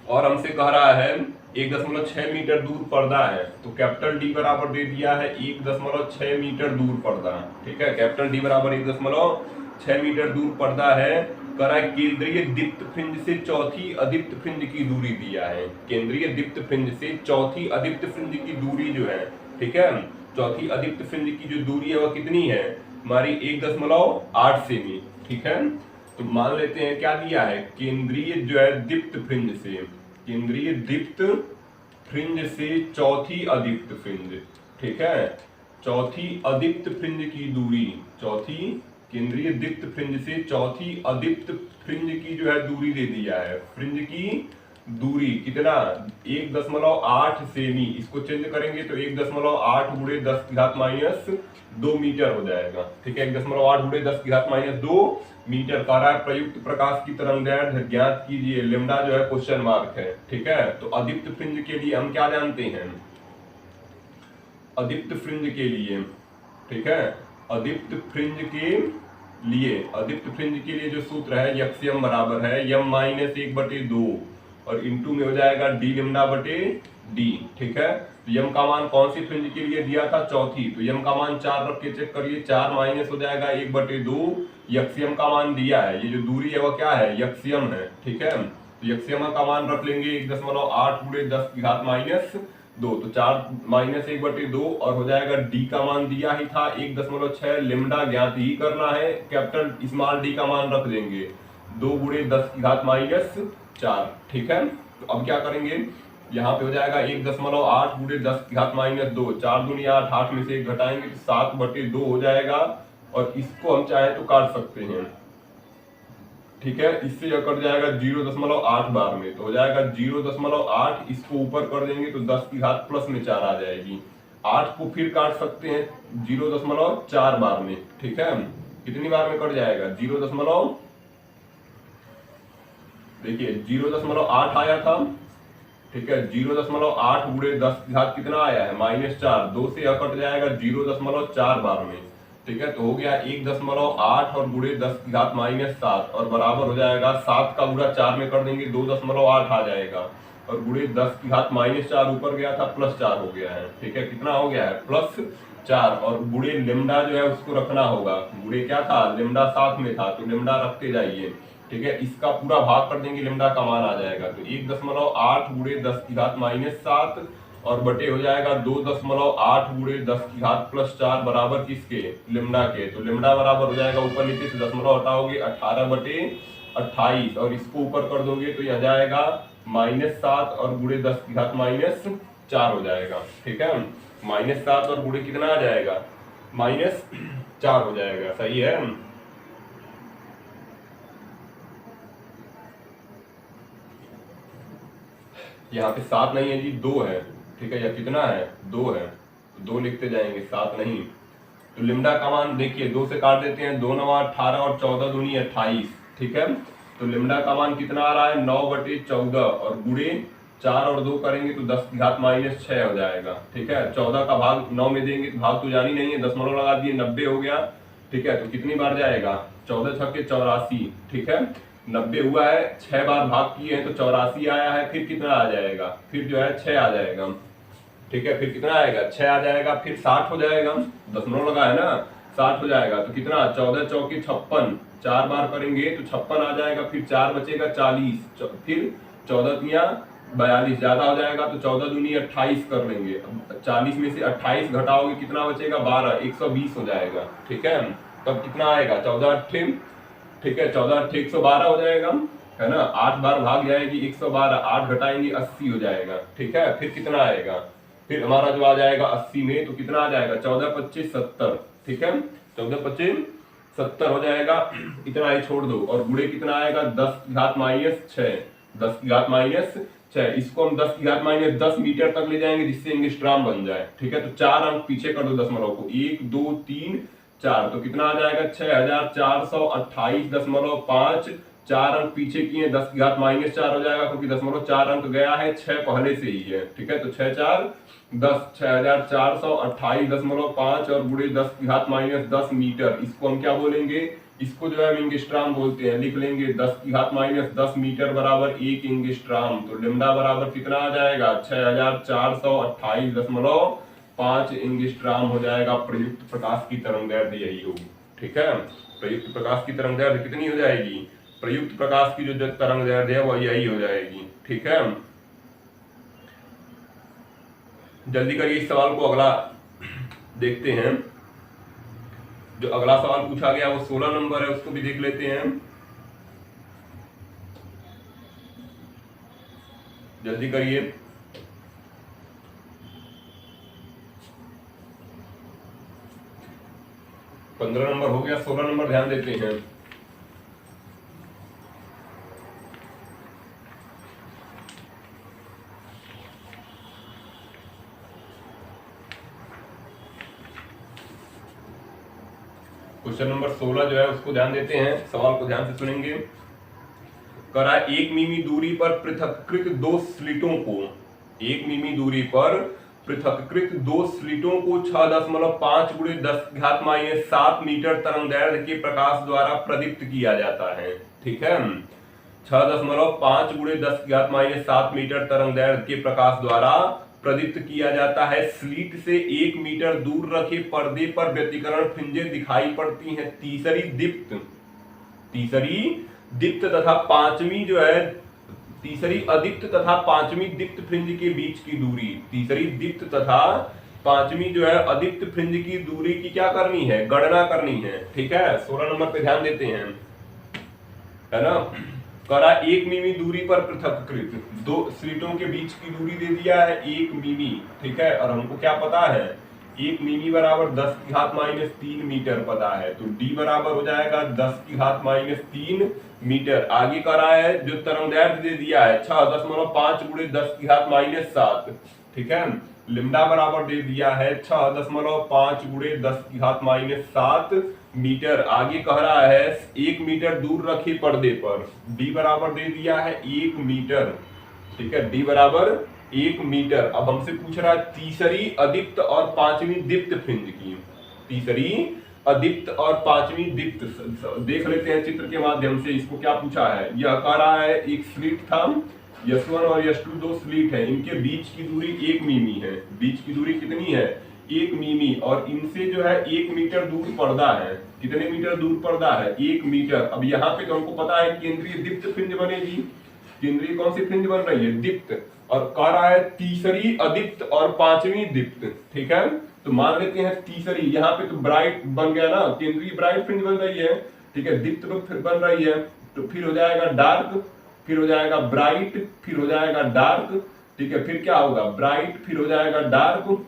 और हमसे कह रहा है 1.6 मीटर दूर पर्दा है। तो कैपिटल डी बराबर दे दिया है 1.6 मीटर दूर पर्दा। ठीक है, कैपिटल डी बराबर 1.6 मीटर दूर पर्दा है। करा केंद्रीय दीप्त फ्रिंज से चौथी अदीप्त फ्रिंज की दूरी दिया है। केंद्रीय दीप्त फ्रिंज से चौथी अदीप्त फ्रिंज की दूरी जो है, ठीक है, चौथी अदीप्त फ्रिंज की जो दूरी है वह कितनी है हमारी, 1.8 सेमी। ठीक है, तो मान लेते हैं क्या दिया है, केंद्रीय जो है दीप्त फ्रिंज से, केंद्रीय दीप्त फ्रिंज से चौथी अदीप्त फ्रिंज। ठीक है, चौथी अदीप्त फ्रिंज की दूरी, चौथी केंद्रीय दीप्त फ्रिंज से चौथी अदीप्त फ्रिंज की जो है दूरी दे दिया है। फ्रिंज की दूरी कितना, 1.8 सेमी। इसको चेंज करेंगे तो 1.8 गुणे 10 की घात माइनस 2 मीटर हो जाएगा। ठीक है, 1.8 गुणे 10 की घात माइनस 2 मीटर। कार्य प्रयुक्त प्रकाश की तरंगदैर्ध्य ज्ञात कीजिए। लेमडा जो है क्वेश्चन मार्क है। ठीक है, तो अदीप्त फ्रिंज के लिए हम क्या जानते हैं, अदीप्त फ्रिंज के लिए, ठीक है, अदीप्त फ्रिंज के लिए, अदीप्त फ्रिंज के लिए जो सूत्र है यक्ष्यम बराबर है यम माइनस 1/2 और इंटू में हो जाएगा डी लेमडा बटे डी। ठीक है, तो यम का मान कौन सी फ्रिंज के लिए दिया था, चौथी। तो यम का मान 4 रख के चेक करिए, 4 माइनस हो जाएगा 1/2। यक्ष्यम का मान दिया है, ये जो दूरी है वह क्या है, यक्ष्यम है। ठीक है, तो यक्ष्यम का मान रख लेंगे 1.8 गुणे 10 की घात माइनस 2, तो 4 माइनस 1/2 और हो जाएगा डी का मान दिया ही था 1.6, लेमडा ज्ञात ही करना है, कैपिटल स्मॉल डी का मान रख देंगे 2 गुणे 10 की घात माइनस 4। ठीक है, तो अब क्या करेंगे, यहाँ पे हो जाएगा 1.8 गुणे 10 की घात माइनस 2, 4 दूनी 8, 8 में से 1 घटाएंगे तो 7/2 हो जाएगा, और इसको हम चाहे तो काट सकते हैं। ठीक है, इससे यह कट जाएगा 0.8 बार में, तो हो जाएगा 0.8, इसको ऊपर कर देंगे तो 10 की घात प्लस में 4 आ जाएगी। 8 को फिर काट सकते हैं 0.4 बार में। ठीक है, कितनी बार में कट जाएगा, देखिए 0.8 आया था। ठीक है, 0.8 गुणे 10 की घात कितना आया है, -4, 2 से यह कट जाएगा 0.4 बार में। ठीक है, तो हो गया 1.8 और गुणे 10 की घात -7 और बराबर हो जाएगा 7 का गुणा 4 में कर देंगे 2.8 आ जाएगा, और गुणे 10 की घात -4 ऊपर गया था +4 हो गया है। ठीक है, कितना हो गया है, +4, और गुणे लेमडा जो है उसको रखना होगा, गुणे क्या था, लेमडा साथ में था, तो लेमडा रखते जाइए। ठीक है, इसका पूरा भाग कर देंगे, लेमडा का मान आ जाएगा, तो 1.8 गुणे 10 की घात -7 और बटे हो जाएगा 2.8 गुणे 10 की घात +4 बराबर किसके, लेमडा के। तो लेमडा बराबर हो जाएगा, ऊपर नीचे से दशमलव हटाओगे 18/28, और इसको ऊपर कर दोगे तो यह जाएगा -7 और गुणे 10 की घात -4 हो जाएगा। ठीक है, -7 और गुणे कितना आ जाएगा, -4 हो जाएगा। सही है, यहाँ पे 7 नहीं है जी, 2 है। ठीक है, या कितना है, 2 है, तो 2 लिखते जाएंगे, 7 नहीं। तो लिमडा का मान देखिए 2 से काट देते हैं, 2 9 18 और 14 दूनी 28। ठीक है, तो लिमडा का मान कितना आ रहा है, 9/14, और गुणे 4 और 2 करेंगे तो 10 की घात -6 हो जाएगा। ठीक है, 14 का भाग 9 में देंगे तो भाग तो जानी नहीं है, दशमलव लगा दिए, 90 हो गया। ठीक है, तो कितनी बार जाएगा, 14 छक्के 84। ठीक है, 90 हुआ है, 6 बार भाग किए हैं तो 84 आया है, फिर कितना आ जाएगा, फिर जो है 6 आ जाएगा। ठीक है, फिर कितना आएगा, 6 आ जाएगा, फिर 60 हो जाएगा, दशमलव लगा है ना, 60 हो जाएगा, तो कितना, 14 चौके 56, 4 बार करेंगे तो 56 आ जाएगा, फिर 4 बचेगा 40, फिर 14 तिया 42, ज्यादा हो जाएगा तो 14 दूनी 28 कर लेंगे, 40 में से 28 घटाओगे कितना बचेगा, 12, 120 हो जाएगा। ठीक है, तब कितना आएगा, 14 8, ठीक है, 14 8 112 हो जाएगा, है ना, 8 बार भाग जाएगी 112, 8 घटाएंगे 80 हो जाएगा। ठीक है, फिर कितना आएगा, फिर हमारा जो आ जाएगा 80 में तो कितना आ जाएगा, 14 25 70। ठीक है, 14 25 70 हो जाएगा, इतना ही छोड़ दो, और गुणे कितना आएगा, 10 की घात -6, 10 की घात -6, इसको हम 10 की घात -10 मीटर तक ले जाएंगे जिससे एंगस्ट्राम बन जाए। ठीक है, तो 4 अंक पीछे कर दो दशमलव को, 1 2 3 4, तो कितना आ जाएगा, 6428.5, 4 अंक पीछे किए, 10 की घात -4 हो जाएगा, क्योंकि 0.4 अंक गया है, 6 पहले से ही है। ठीक है, तो 6 4 10, 6428.5 और गुणे 10 की घात -10 मीटर, इसको हम क्या बोलेंगे, इसको जो है हम एंगस्ट्राम बोलते हैं, लिख लेंगे 10 की घात -10 मीटर बराबर 1 एंगस्ट्राम। तो लेमडा बराबर कितना आ जाएगा, 6428.5 एंगस्ट्राम हो जाएगा। प्रयुक्त प्रकाश की तरंगदैर्ध्य यही होगी। ठीक है, प्रयुक्त प्रकाश की तरंगदैर्ध्य कितनी हो जाएगी, प्रयुक्त प्रकाश की जो तरंगदैर्ध्य है वह यही हो जाएगी। ठीक है, जल्दी करिए, इस सवाल को अगला देखते हैं। जो अगला सवाल पूछा गया वो 16 नंबर है, उसको भी देख लेते हैं, जल्दी करिए। पंद्रह नंबर हो गया, 16 नंबर ध्यान देते हैं। क्वेश्चन नंबर 16 जो है उसको ध्यान देते हैं, सवाल को ध्यान से सुनेंगे। करा 1 मिमी दूरी पर पृथक्कृत 2 स्लिटों को, 1 मिमी दूरी पर पृथक्कृत 2 स्लिटों को 6.5 गुणे 10 की घात -7 मीटर तरंगदैर्ध्य के प्रकाश द्वारा प्रदीप्त किया जाता है। ठीक है, 6.5 गुणे 10 की घात -7 मीटर तरंगदैर्ध्य के प्रकाश द्वारा प्रदीप्त किया जाता है। स्लिट से 1 मीटर दूर रखे पर्दे पर व्यतिकरण फ्रिंजें दिखाई पड़ती हैं। तीसरी दीप्त तथा पांचवी जो है तीसरी अदीप्त तथा पांचवी दीप्त फ्रिंज के बीच की दूरी, तीसरी दीप्त तथा पांचवी जो है अदीप्त फ्रिंज की दूरी की क्या करनी है, गणना करनी है। ठीक है, 16 नंबर पे ध्यान देते हैं, है ना। करा 1 मिमी दूरी पर पृथककृत, दो स्लिटों के बीच की दूरी दे दिया है 1 मिमी। ठीक है, और हमको क्या पता है, 1 मिमी बराबर 10 की घात माइनस 3 मीटर पता है, तो d बराबर हो जाएगा 10 की घात माइनस 3 मीटर। आगे करा है जो तरंगदैर्घ्य दे दिया है 6.5 गुणे 10 की घात माइनस 7। ठीक है, लिम्डा बराबर दे दिया है 6.5 गुणे 10 की घात माइनस 7 मीटर। आगे कह रहा है 1 मीटर दूर रखे पर्दे पर, d बराबर दे दिया है 1 मीटर। ठीक है, d बराबर 1 मीटर। अब हमसे पूछ रहा है तीसरी अदीप्त और पांचवी दीप्त फ्रिंज की, तीसरी अदीप्त और पांचवी दीप्त। देख लेते हैं चित्र के माध्यम से, इसको क्या पूछा है। यह कह रहा है एक स्लिट था, S1 और S2 दो स्लिट है, इनके बीच की दूरी 1 मिमी है। बीच की दूरी कितनी है, 1 मिमी, और इनसे जो है 1 मीटर दूर पर्दा है। कितने मीटर दूर पर्दा है, 1 मीटर। अब यहाँ पे तो हमको पता है केंद्रीय दीप्त फ्रिंज बनेगी, केंद्रीय कौन सी फ्रिंज बन रही है, दीप्त। और कह रहा है तीसरी अदीप्त और पांचवी दीप्त। ठीक है, तो मान लेते हैं तीसरी, यहाँ पे तो ब्राइट बन गया ना, केंद्रीय ब्राइट फ्रिंज बन रही है। ठीक है, दीप्त बन रही है, तो फिर हो जाएगा डार्क, फिर हो जाएगा ब्राइट, फिर हो जाएगा डार्क। ठीक है, फिर क्या होगा, ब्राइट, फिर हो जाएगा डार्क,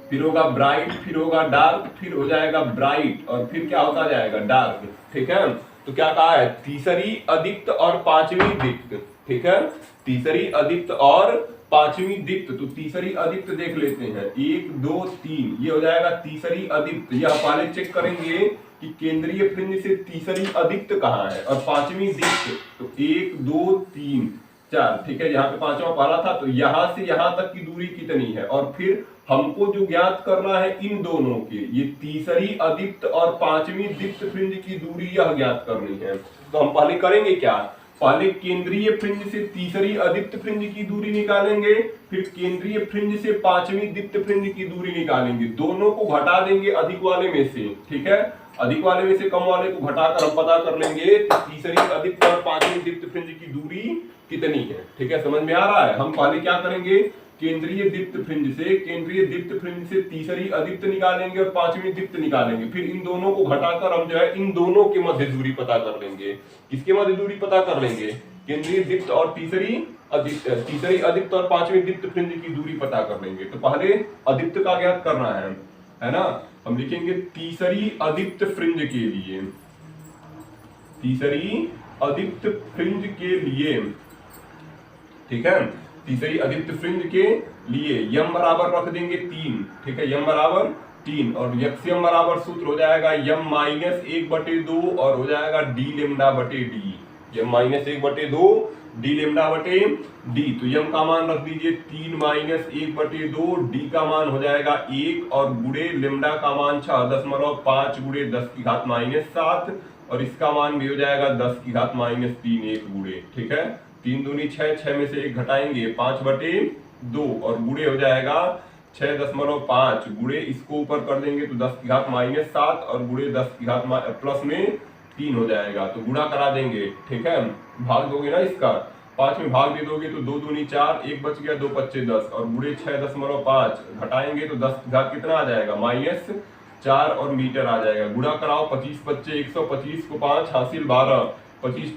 फिर होगा ब्राइट, फिर होगा डार्क, फिर हो जाएगा ब्राइट, और फिर क्या होता जाएगा, डार्क। ठीक है, तो क्या कहा है, तीसरी अदीप्त और पांचवी दीप्त। ठीक है, तीसरी अदीप्त और पांचवी दीप्त। तो तीसरी अदीप्त देख लेते हैं, 1 2 3, ये हो जाएगा तीसरी अदीप्त। यह पहले चेक करेंगे कि केंद्रीय फ्रिंज से तीसरी अदीप्त कहाँ है, और पांचवी दीप्त। तो 1 2 3 4। ठीक है, यहाँ पे पांचवा पहला था, तो यहाँ से यहाँ तक की दूरी कितनी है, और फिर हमको जो ज्ञात करना है इन दोनों के, ये तीसरी अदीप्त और पांचवी दीप्त फ्रिंज की दूरी यह ज्ञात करनी है। तो हम पहले करेंगे क्या, पहले केंद्रीय फ्रिंज से तीसरी अदीप्त फ्रिंज की दूरी निकालेंगे, फिर केंद्रीय फ्रिंज से पांचवी दीप्त फ्रिंज की दूरी निकालेंगे, दोनों को घटा देंगे अधिक वाले में से। ठीक है, अधिक वाले में से कम वाले को घटाकर हम पता कर लेंगे कि तीसरी अदीप्त और पांचवी दीप्त फ्रिंज की दूरी कितनी है। ठीक है, समझ में आ रहा है। हम पहले क्या करेंगे, केंद्रीय दीप्त फ्रिंज से तीसरी अदीप्त निकालेंगे और पांचवी दीप्त निकालेंगे, फिर इन दोनों को घटाकर हम जो है इन दोनों के मध्य दूरी पता कर लेंगे। किसके मध्य दूरी पता कर लेंगे, केंद्रीय दीप्त और तीसरी अदीप्त और पांचवी दीप्त फ्रिंज की दूरी पता कर लेंगे। तो पहले अदीप्त का ज्ञात करना है ना। हम लिखेंगे तीसरी अदीप्त फ्रिंज के लिए, तीसरी अदीप्त फ्रिंज के लिए। ठीक है, तीसरी अदीप्त फ्रिंज के लिए यम बराबर रख देंगे 3। ठीक है, यम बराबर 3, और यम बराबर सूत्र हो जाएगा यम माइनस 1/2 और हो जाएगा डी लेमडा बटे डी। यम माइनस 1/2 डी लेमडा बटे डी। तो यम का मान रख दीजिए 3 माइनस 1/2, डी का मान हो जाएगा 1, और गुणे लेमडा का मान 6.5 गुणे 10 की घात माइनस 7, और इसका मान भी हो जाएगा 10 की घात माइनस 3 1 गुणे। ठीक है, 3 दूनी 6, 6 में से 1 घटाएंगे 5/2, और गुणे हो जाएगा 6.5 गुणे इसको ऊपर कर देंगे तो 10 की घात माइनस 7, और गुणे 10 की घात प्लस में 3 हो जाएगा, तो गुणा करा देंगे। ठीक है, भाग दोगे ना इसका, 5 में भाग दे दोगे तो 2 दूनी 4, 1 बच गया, 2 पच्चे 10, और गुणे 6.5 घटाएंगे तो 10 की घात कितना आ जाएगा, -4, और मीटर आ जाएगा। गुणा कराओ, 25 बच्चे 125 को 5 हासिल 12, 25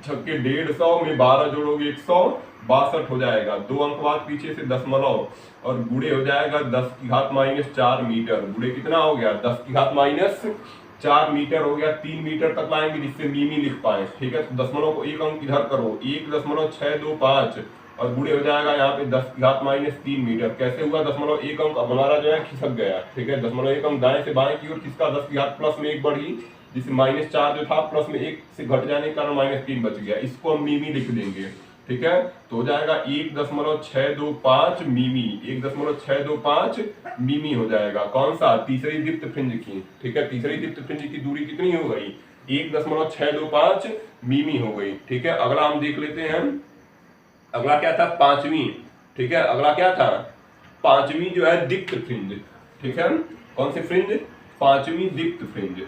छक्के 150 में 12 जोड़ोगे 162 हो जाएगा। 2 अंक बाद पीछे से दशमलव, और गुणे हो जाएगा 10 की घात -4 मीटर। गुणे कितना हो गया, 10 की घात -4 मीटर हो गया। 3 मीटर तक लाएंगे जिससे मिमी लिख पाए। ठीक है, तो दशमलव को 1 अंक इधर करो, 1.625, और गुणे हो जाएगा यहाँ पे 10 की घात -3 मीटर। कैसे हुआ, दशमलव 1 अंक अब हमारा जो है खिसक गया। ठीक है, दशमलव 1 अंक दाएं से बाएं की ओर खिसका, 10 की घात प्लस में 1 बढ़ी, जिससे -4 जो था प्लस में 1 से घट जाने के कारण -3 बच गया। इसको हम मिमी लिख देंगे। ठीक है, तो हो जाएगा 1.625 मिमी, 1.625 मिमी हो जाएगा। कौन सा, तीसरी दीप्त फ्रिंज की। ठीक है, तीसरी दीप्त फ्रिंज की दूरी कितनी हो गई, 1.625 मिमी हो गई। ठीक है, अगला हम देख लेते हैं। अगला क्या था, पांचवी। ठीक है, अगला क्या था, पांचवी जो है दीप्त फ्रिंज। ठीक है, कौन सी फ्रिंज, पांचवी दीप्त फ्रिंज।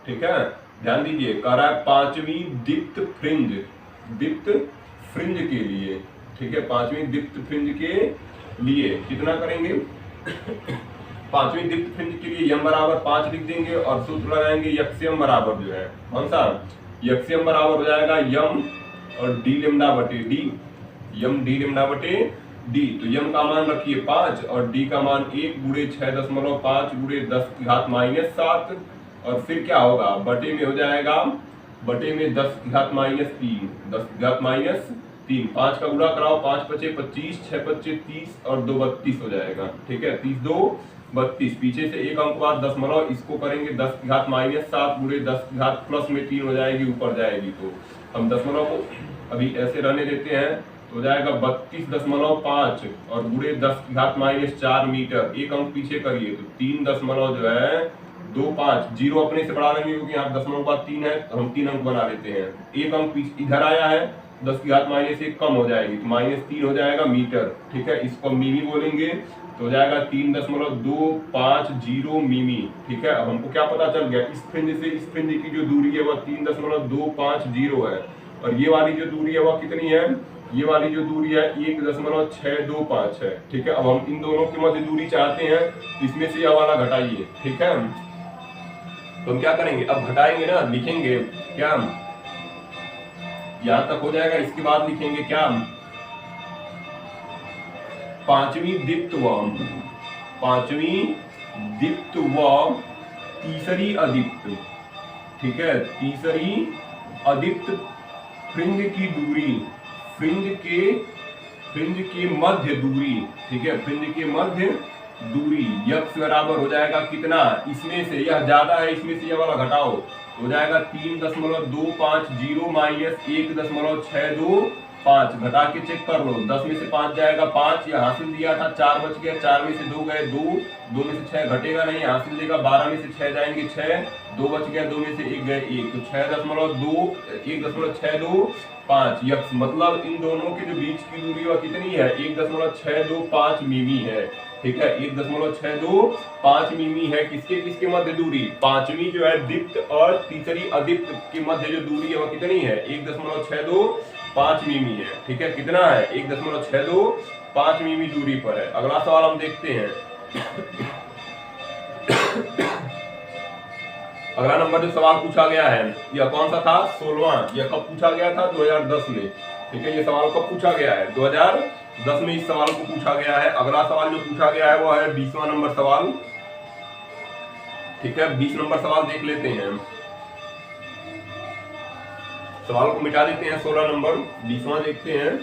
ठीक है, ध्यान दीजिए, कह रहा है पांचवी दीप्त फ्रिंज, दीप्त फ्रिंज के लिए, ठीक है, पांचवी दीप्त फ्रिंज के लिए कितना करेंगे, पांचवी दीप्त फ्रिंज के लिए यम बराबर 5 लिख देंगे और सूत्र लगाएंगे यक्ष्यम बराबर जो है कौन सा, यक्ष्यम बराबर हो जाएगा यम और डी लेमडा बटे डी, यम डी लेमडा बटे डी। तो यम का मान रखिए 5 और डी का मान 1 गुणे 6.5 गुणे 10 की घात -7 और फिर क्या होगा बटे में हो जाएगा, बटे में 10 की घात -3, 10 की घात -3, 5 का गुणा कराओ, 5 पचे 25, 6 पचे 30 और 2 32 हो जाएगा, ठीक है, 30 2 32, पीछे से एक अंक बाद 10 मनाओ, इसको करेंगे 10 की घात -7 गुणे 10 की घात प्लस में 3 हो जाएगी, ऊपर जाएगी तो हम 10 मनाओ को अभी ऐसे रहने देते हैं, तो हो जाएगा 32.5 और गुणे 10 की घात -4 मीटर, एक अंक पीछे करिए तो 3 दशमलव जो है 25, जीरो अपने से बढ़ा लेंगे क्योंकि यहाँ दशमलव का 3 है तो हम 3 अंक बना लेते हैं, एक अंक इधर आया है 10 की घात -1 कम हो जाएगी तो -3 हो जाएगा मीटर, ठीक है, इसको मिमी बोलेंगे तो हो जाएगा 3.250 मिमी, ठीक है। अब हमको क्या पता चल गया, इस फ्रिंज से इस फ्रिंज की जो दूरी है वह 3.250 है और ये वाली जो दूरी है वह कितनी है, ये वाली जो दूरी है 1.625 है, ठीक है। अब हम इन दोनों के मध्य दूरी चाहते हैं तो इसमें से यह वाला घटाइए, ठीक है। तो हम क्या करेंगे, अब घटाएंगे ना, लिखेंगे क्या, यहां तक हो जाएगा, इसके बाद लिखेंगे क्या, पांचवी दीप्त व तीसरी अदीप्त, ठीक है, तीसरी अदीप्त फ्रिंज की दूरी, फ्रिंज के मध्य दूरी, ठीक है, फ्रिंज के मध्य दूरी यक्स बराबर हो जाएगा कितना, इसमें से यह ज्यादा है, इसमें से यह वाला घटाओ, हो जाएगा 3.250 माइनस 1.625, घटा के चेक कर लो, 10 में से 5 जाएगा 5, यह हासिल दिया था 4 बच गया, 4 में से 2 गए 2, 2 में से 6 घटेगा नहीं, हासिल देगा 12 में से 6 जाएंगे 6, 2 बच गया, 2 में से 1 गए 1, तो 1.625 यक्स, मतलब इन दोनों के जो बीच की दूरी वह कितनी है 1.625 मिमी है, ठीक है, 1.625 मिमी है, किसके किसके मध्य दूरी, पांचवी जो है दीप्त और तीसरी अदीप्त के मध्य जो दूरी है वह कितनी है 1.625 मिमी है, ठीक है, कितना है 1.625 मिमी दूरी पर है। अगला सवाल हम देखते हैं, अगला नंबर जो सवाल पूछा गया है यह कौन सा था, 16वां, यह कब पूछा गया था 2010 में, ठीक है, ये सवाल कब पूछा गया है 2010 में इस सवाल को पूछा गया है। अगला सवाल जो पूछा गया है वो है 20वां नंबर सवाल, ठीक है, 20 नंबर सवाल देख लेते हैं, सवाल को मिटा देते हैं, 16 नंबर 20वां देखते हैं।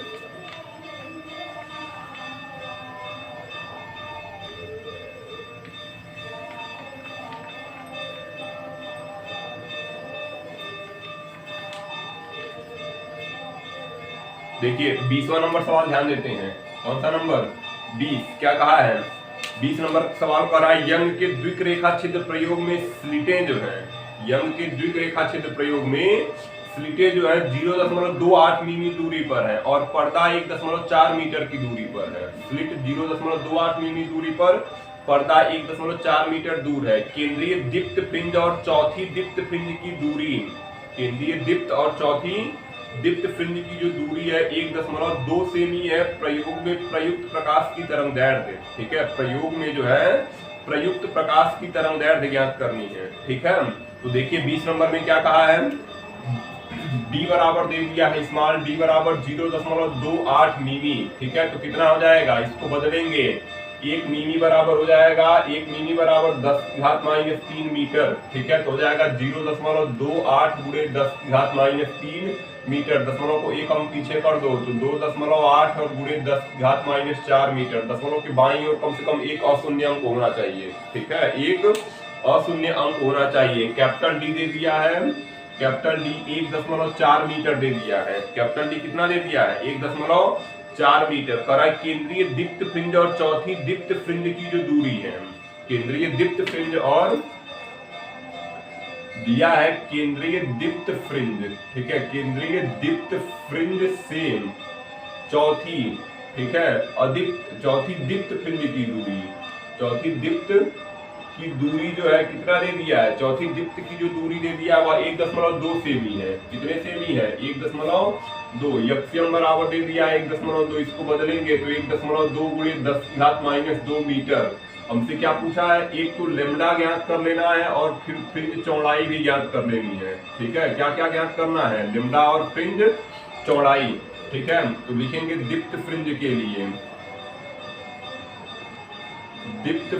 देखिए 20वां नंबर सवाल ध्यान देते हैं, कौन सा नंबर 20, क्या कहा है 20 नंबर सवाल कर रहा है, यंग के द्विक रेखा छिद्र प्रयोग में स्लिटें जो है, यंग के द्विक रेखा छिद्र प्रयोग में स्लिटें जो है 0.28 मिमी दूरी पर है और पर्दा 1.4 मीटर की दूरी पर है, स्लिट 0.28 मिमी दूरी पर, पर्दा 1.4 मीटर दूर है। केंद्रीय दीप्त फ्रिंज और चौथी दीप्त फ्रिंज की दूरी, केंद्रीय दीप्त और चौथी दीप्त फ्रिंज की जो दूरी है 1.2 सेमी है। प्रयोग में प्रयुक्त प्रकाश की तरंगदैर्घ्य, ठीक है, प्रयोग में जो है प्रयुक्त प्रकाश की तरंगदैर्घ्य ज्ञात करनी है, ठीक है। तो देखिए 20 नंबर में क्या कहा है, d बराबर दे दिया है, स्मॉल d बराबर 0.28 मिमी, ठीक है, तो कितना हो जाएगा, इसको बदलेंगे, 1 मिमी बराबर हो जाएगा, 1 मिमी बराबर 10 की घात -3 मीटर, ठीक है, तो हो जाएगा 0.28 गुणे 10 की घात -3 मीटर, दशमलव को एक अंक पीछे कर दो तो 2.8 और गुणे 10 की घात -4 मीटर, दशमलव के बाईं ओर कम से कम एक अशून्य अंक होना चाहिए, ठीक है, एक अशून्य अंक होना चाहिए। कैपिटल डी दे दिया है, कैपिटल डी 1.4 मीटर दे दिया है, कैपिटल डी कितना दे दिया है 1.4 मीटर। करा केंद्रीय दीप्त फ्रिंज और चौथी दीप्त फ्रिंज की जो दूरी है, केंद्रीय दीप्त फ्रिंज और दिया है केंद्रीय दीप्त फ्रिंज, ठीक है, केंद्रीय दीप्त फ्रिंज से चौथी, ठीक है, चौथी दीप्त फ्रिंज की दूरी, चौथी दीप्त की दूरी जो है कितना दे दिया है, चौथी दीप्त की जो दूरी दे दिया है वह 1.2 सेमी है। कितने सेमी है, 1.2। यक्ष्यम बराबर दे दिया है 1.2, इसको बदलेंगे तो 1.2 गुणे 10⁻² मीटर। हमसे क्या पूछा है, एक तो लेमडा ज्ञात कर लेना है और फिर फ्रिंज चौड़ाई भी ज्ञात कर लेनी है। ठीक है, क्या क्या ज्ञात करना है, लेमडा और फ्रिंज चौड़ाई। ठीक है, तो लिखेंगे दीप्त फ्रिंज के लिए, दीप्त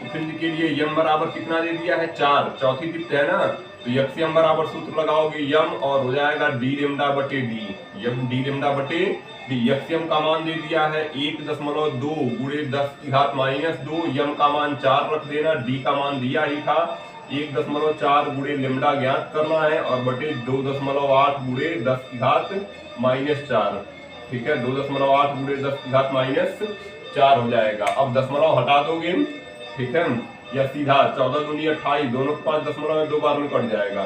फ्रिंज के लिए यम बराबर कितना दे दिया है, 4, चौथी दीप्त है ना, तो यक्ष्यम बराबर सूत्र लगाओगे यम और हो जाएगा डी लेमडा बटे डी, यम डी लेमडा बटे डी। यक्ष्यम का मान दे दिया है 1.2 गुणे 10⁻², यम का मान 4 रख देना, डी का मान दिया ही था 1.4 गुणे लेमडा ज्ञात करना है और बटे 2.8 गुणे 10⁻⁴। ठीक है, 2.8 गुणे 10⁻⁴ हो जाएगा। अब दशमलव हटा दोगे, ठीक है, या सीधा 14 दूनी 28, दोनों के 5 दशमलव 2 बार में कट जाएगा,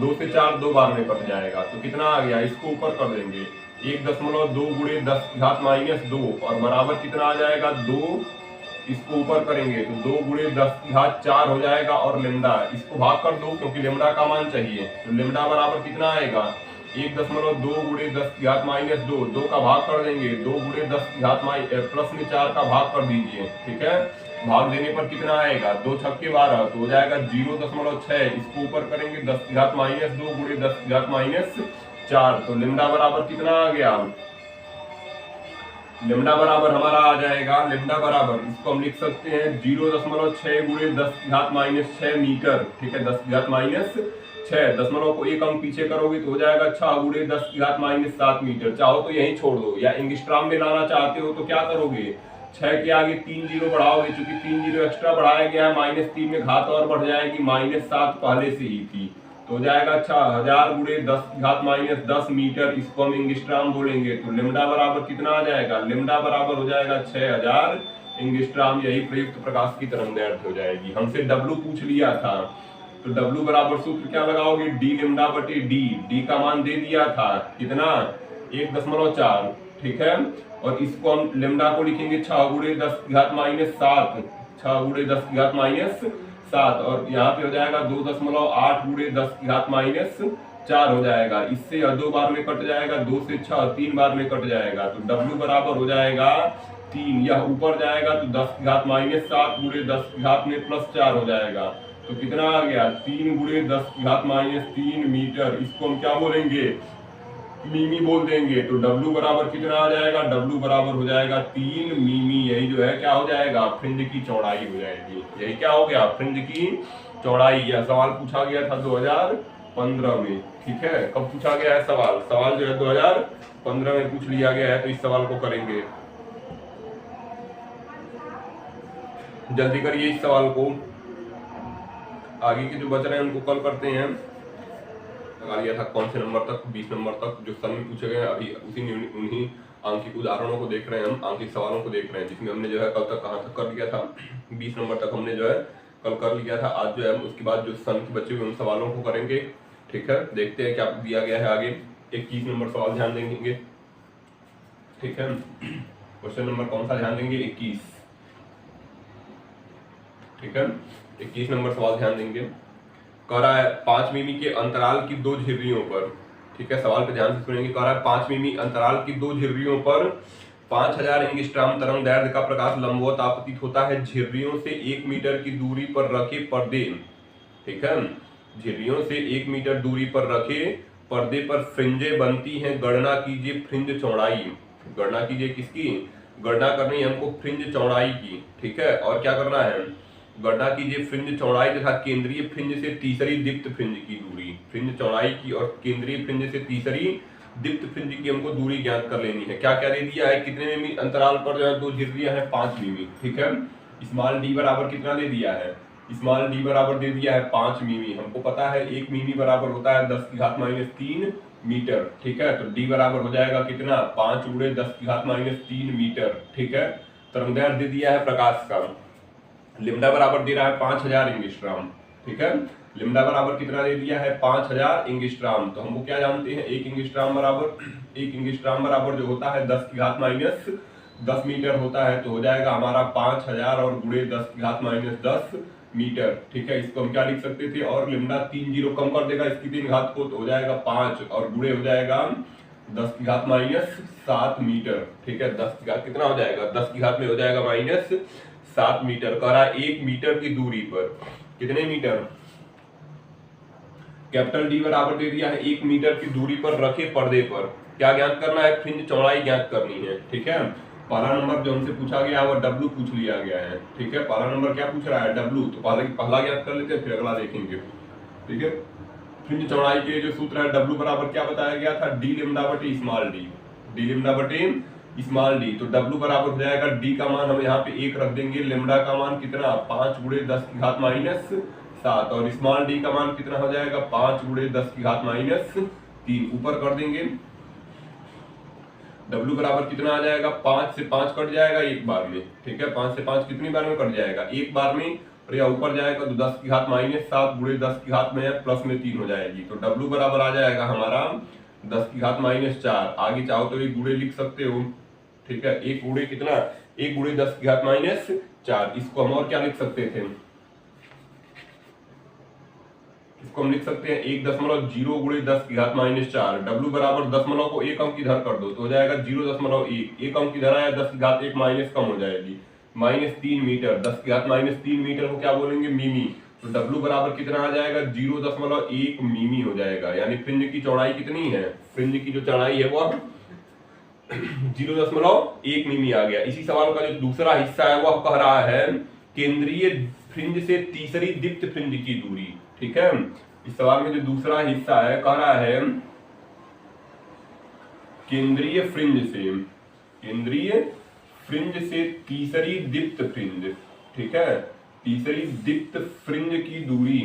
2 से 4 2 बार में कट जाएगा, तो कितना आ गया, इसको ऊपर कर देंगे 1.2 गुणे 10⁻², और बराबर कितना आ जाएगा 2, इसको ऊपर करेंगे तो 2 गुणे 10⁴ हो जाएगा, और लेमडा इसको भाग कर दो क्योंकि लेमडा का मान चाहिए, तो लेमडा बराबर कितना आएगा 1.2 गुणे 10⁻², 2 का भाग कर देंगे, 2 गुणे 10⁻4 का भाग कर दीजिए। ठीक है, भाग देने पर कितना आएगा, 2 छक्के 12, तो हो जाएगा 0.6, इसको ऊपर करेंगे 10⁻² गुणे 10⁻4, तो लेमडा बराबर कितना आ गया, लेमडा बराबर हमारा आ जाएगा, लेमडा बराबर इसको हम लिख सकते हैं 0.6 गुणे 10⁻6 मीटर। ठीक है, 10⁻6, दशमलव को एक अंक पीछे करोगे तो हो जाएगा 6 गुणे 10⁻7 मीटर। चाहो तो यही छोड़ दो, या इंगस्ट्राम में लाना चाहते हो तो क्या करोगे, 6 के आगे 3 जीरो बढ़ाओगे, चूंकि 3 जीरो एक्स्ट्रा बढ़ाया गया है, -3 में घात और बढ़ जाएगी, -7 पहले से ही थी, तो हो जाएगा 6000 गुणे 10⁻10 मीटर, इसको हम इंगस्ट्राम बोलेंगे। तो लेमडा बराबर कितना आ जाएगा, लेमडा बराबर हो जाएगा 6000 इंगस्ट्राम, यही प्रयुक्त प्रकाश की तरंगदैर्घ्य हो जाएगी। हमसे डब्ल्यू पूछ लिया था, तो डब्ल्यू बराबर सूत्र क्या लगाओगे, डी लेमडा बटे डी, डी का मान दे दिया था कितना 1.4। ठीक है, और इसको हम लेमडा को लिखेंगे 6 गुणे 10⁻7, 6 गुणे 10⁻7, और यहाँ पे हो जाएगा 2.8 गुणे 10⁻4 हो जाएगा। इससे 2 बार में कट जाएगा, 2 से 6 3 बार में कट जाएगा, तो W बराबर हो जाएगा 3, यह ऊपर जाएगा तो 10⁻7 गुणे 10⁻4 हो जाएगा, तो कितना आ गया 3 गुणे 10⁻3 मीटर, इसको हम क्या बोलेंगे, मीमी बोल देंगे। तो W बराबर कितना आ जाएगा, W बराबर हो जाएगा 3 मीमी, यही जो है क्या हो जाएगा, फ्रिंज की चौड़ाई हो जाएगी। यही क्या हो गया, फ्रिंज की चौड़ाई। यह सवाल पूछा गया था 2015 में। ठीक है, कब पूछा गया है सवाल, सवाल जो है 2015 में पूछ लिया गया है, तो इस सवाल को करेंगे, जल्दी करिए इस सवाल को, आगे के जो बच रहे हैं उनको कल करते हैं। लगा लिया था कौन से नंबर तक, 20 नंबर तक जो सन में पूछे गए, अभी उन्हीं आंकिक उदाहरणों को देख रहे हैं हम, आंकिक सवालों को देख रहे हैं, जिसमें हमने जो है कल तक कहाँ तक कर लिया था, 20 नंबर तक हमने जो है कल कर लिया था। आज जो है उसके बाद जो सन के बचे हुए उन सवालों को करेंगे। ठीक है, देखते हैं क्या दिया गया है आगे। 21 नंबर सवाल ध्यान देंगे। ठीक है, क्वेश्चन नंबर कौन सा ध्यान देंगे, 21। ठीक है, 21 नंबर सवाल ध्यान देंगे। कह रहा है 5 मिमी के अंतराल की 2 झिर्रियों पर, ठीक है, सवाल पे ध्यान से सुनेंगे। कह रहा है 5 मिमी अंतराल की 2 झिर्रियों पर 5000 एंगस्ट्रॉम तरंग दैर्घ्य का प्रकाश लंबवत आपतित होता है। झिर्रियों से 1 मीटर की दूरी पर रखे पर्दे, ठीक है, झिर्रियों से 1 मीटर दूरी पर रखे पर्दे पर फ्रिंजें बनती हैं। गणना कीजिए फ्रिंज चौड़ाई। गणना कीजिए किसकी, गणना करनी है हमको फ्रिंज चौड़ाई की। ठीक है, और क्या करना है, गणना कीजिए फ्रिंज चौड़ाई तथा केंद्रीय फ्रिंज से तीसरी दीप्त फ्रिंज की दूरी। फ्रिंज चौड़ाई की और केंद्रीय फ्रिंज से तीसरी दीप्त फ्रिंज की हमको दूरी ज्ञात कर लेनी है। क्या क्या दे दिया है, कितने मिमी अंतराल पर जो है 2 झिर्रियां हैं, 5 मिमी। ठीक है, स्मॉल डी बराबर कितना दे दिया है, स्मॉल डी बराबर दे दिया है 5 मिमी। हमको पता है 1 मिमी बराबर होता है 10⁻³ मीटर। ठीक है, तो डी बराबर हो जाएगा कितना, 5 गुणे 10⁻³ मीटर। ठीक है, तरंगदैर्घ्य दे दिया है प्रकाश का। लिम्डा बराबर दे रहा है 5000 एंगस्ट्रॉम। ठीक है, लिम्डा बराबर कितना दे दिया है, 5000 एंगस्ट्रॉम। तो हमको क्या जानते हैं, 1 एंगस्ट्रॉम बराबर जो होता है 10⁻³ 10 मीटर होता है तो हो जाएगा हमारा 5000 और गुणे 10 की घात माइनस 10 मीटर। ठीक है, इसको हम क्या लिख सकते थे, और लेमडा 3 जीरो कम कर देगा इसकी 3 घात को, तो हो जाएगा 5 और गुणे हो जाएगा 10 की घात माइनस 7 मीटर। ठीक है, 10 की घात कितना हो जाएगा, 10 की घात में हो जाएगा माइनस 7 मीटर। कह रहा है 1 मीटर की दूरी पर कितने मीटर, कैपिटल डी बराबर दे दिया है 1 मीटर की दूरी पर रखे पर्दे पर क्या ज्ञात करना है, फ्रिंज चौड़ाई ज्ञात करनी है। ठीक है, पहला नंबर जो हमसे पूछा गया है वो डब्ल्यू पूछ लिया गया है। ठीक है, पहला नंबर क्या पूछ रहा है, डब्ल्यू, तो पहला ज्ञात कर लेते हैं फिर अगला देखेंगे। ठीक है, फ्रिंज चौड़ाई के जो सूत्र है डब्ल्यू बराबर क्या बताया गया था, डी लेमडा बटे स्मॉल डी, डी लेमडा बटे स्मॉल डी। तो डब्ल्यू बराबर हो जाएगा, डी का मान हम यहाँ पे 1 रख देंगे, लेमडा का मान कितना 5 गुणे 10 की घात माइनस 7 और स्मॉल डी का मान कितना हो जाएगा 5 गुणे 10 की घात माइनस 3, ऊपर कर देंगे। W बराबर कितना आ जाएगा, 5 से 5 कट जाएगा एक बार में। ठीक है, 5 से 5 कितनी बार में कट जाएगा, एक बार में, और या ऊपर जाएगा तो 10 की घात माइनस 7 गुणे 10 की घात में प्लस में 3 हो जाएगी। तो W बराबर आ जाएगा हमारा 10 की घात माइनस 4। आगे चाहो तो एक गुणे लिख सकते हो। ठीक है, एक गुणे कितना, 1 गुणे 10 की घात माइनस 4। इसको हम और क्या लिख सकते थे, इसको हम लिख सकते हैं 1.0 गुणे 10 की घात माइनस 4। W बराबर दशमलव को एक अंक इधर कर दो तो हो जाएगा 0.1, एक अंक इधर आया 10 की घात 1 माइनस कम हो जाएगी -3 मीटर। 10 की घात -3 मीटर को क्या बोलेंगे, मिमी। तो W बराबर कितना आ जाएगा 0.1 मिमी हो जाएगा। यानी फ्रिंज की चौड़ाई कितनी है, फ्रिंज की जो चौड़ाई है वो 0.1 मिमी आ गया। इसी सवाल का जो दूसरा हिस्सा है वह कह रहा है केंद्रीय फ्रिंज से तीसरी दीप्त फ्रिंज की दूरी। ठीक है, इस सवाल में जो दूसरा हिस्सा है कह रहा है केंद्रीय फ्रिंज से तीसरी दीप्त फ्रिंज। ठीक है, तीसरी दीप्त फ्रिंज की दूरी,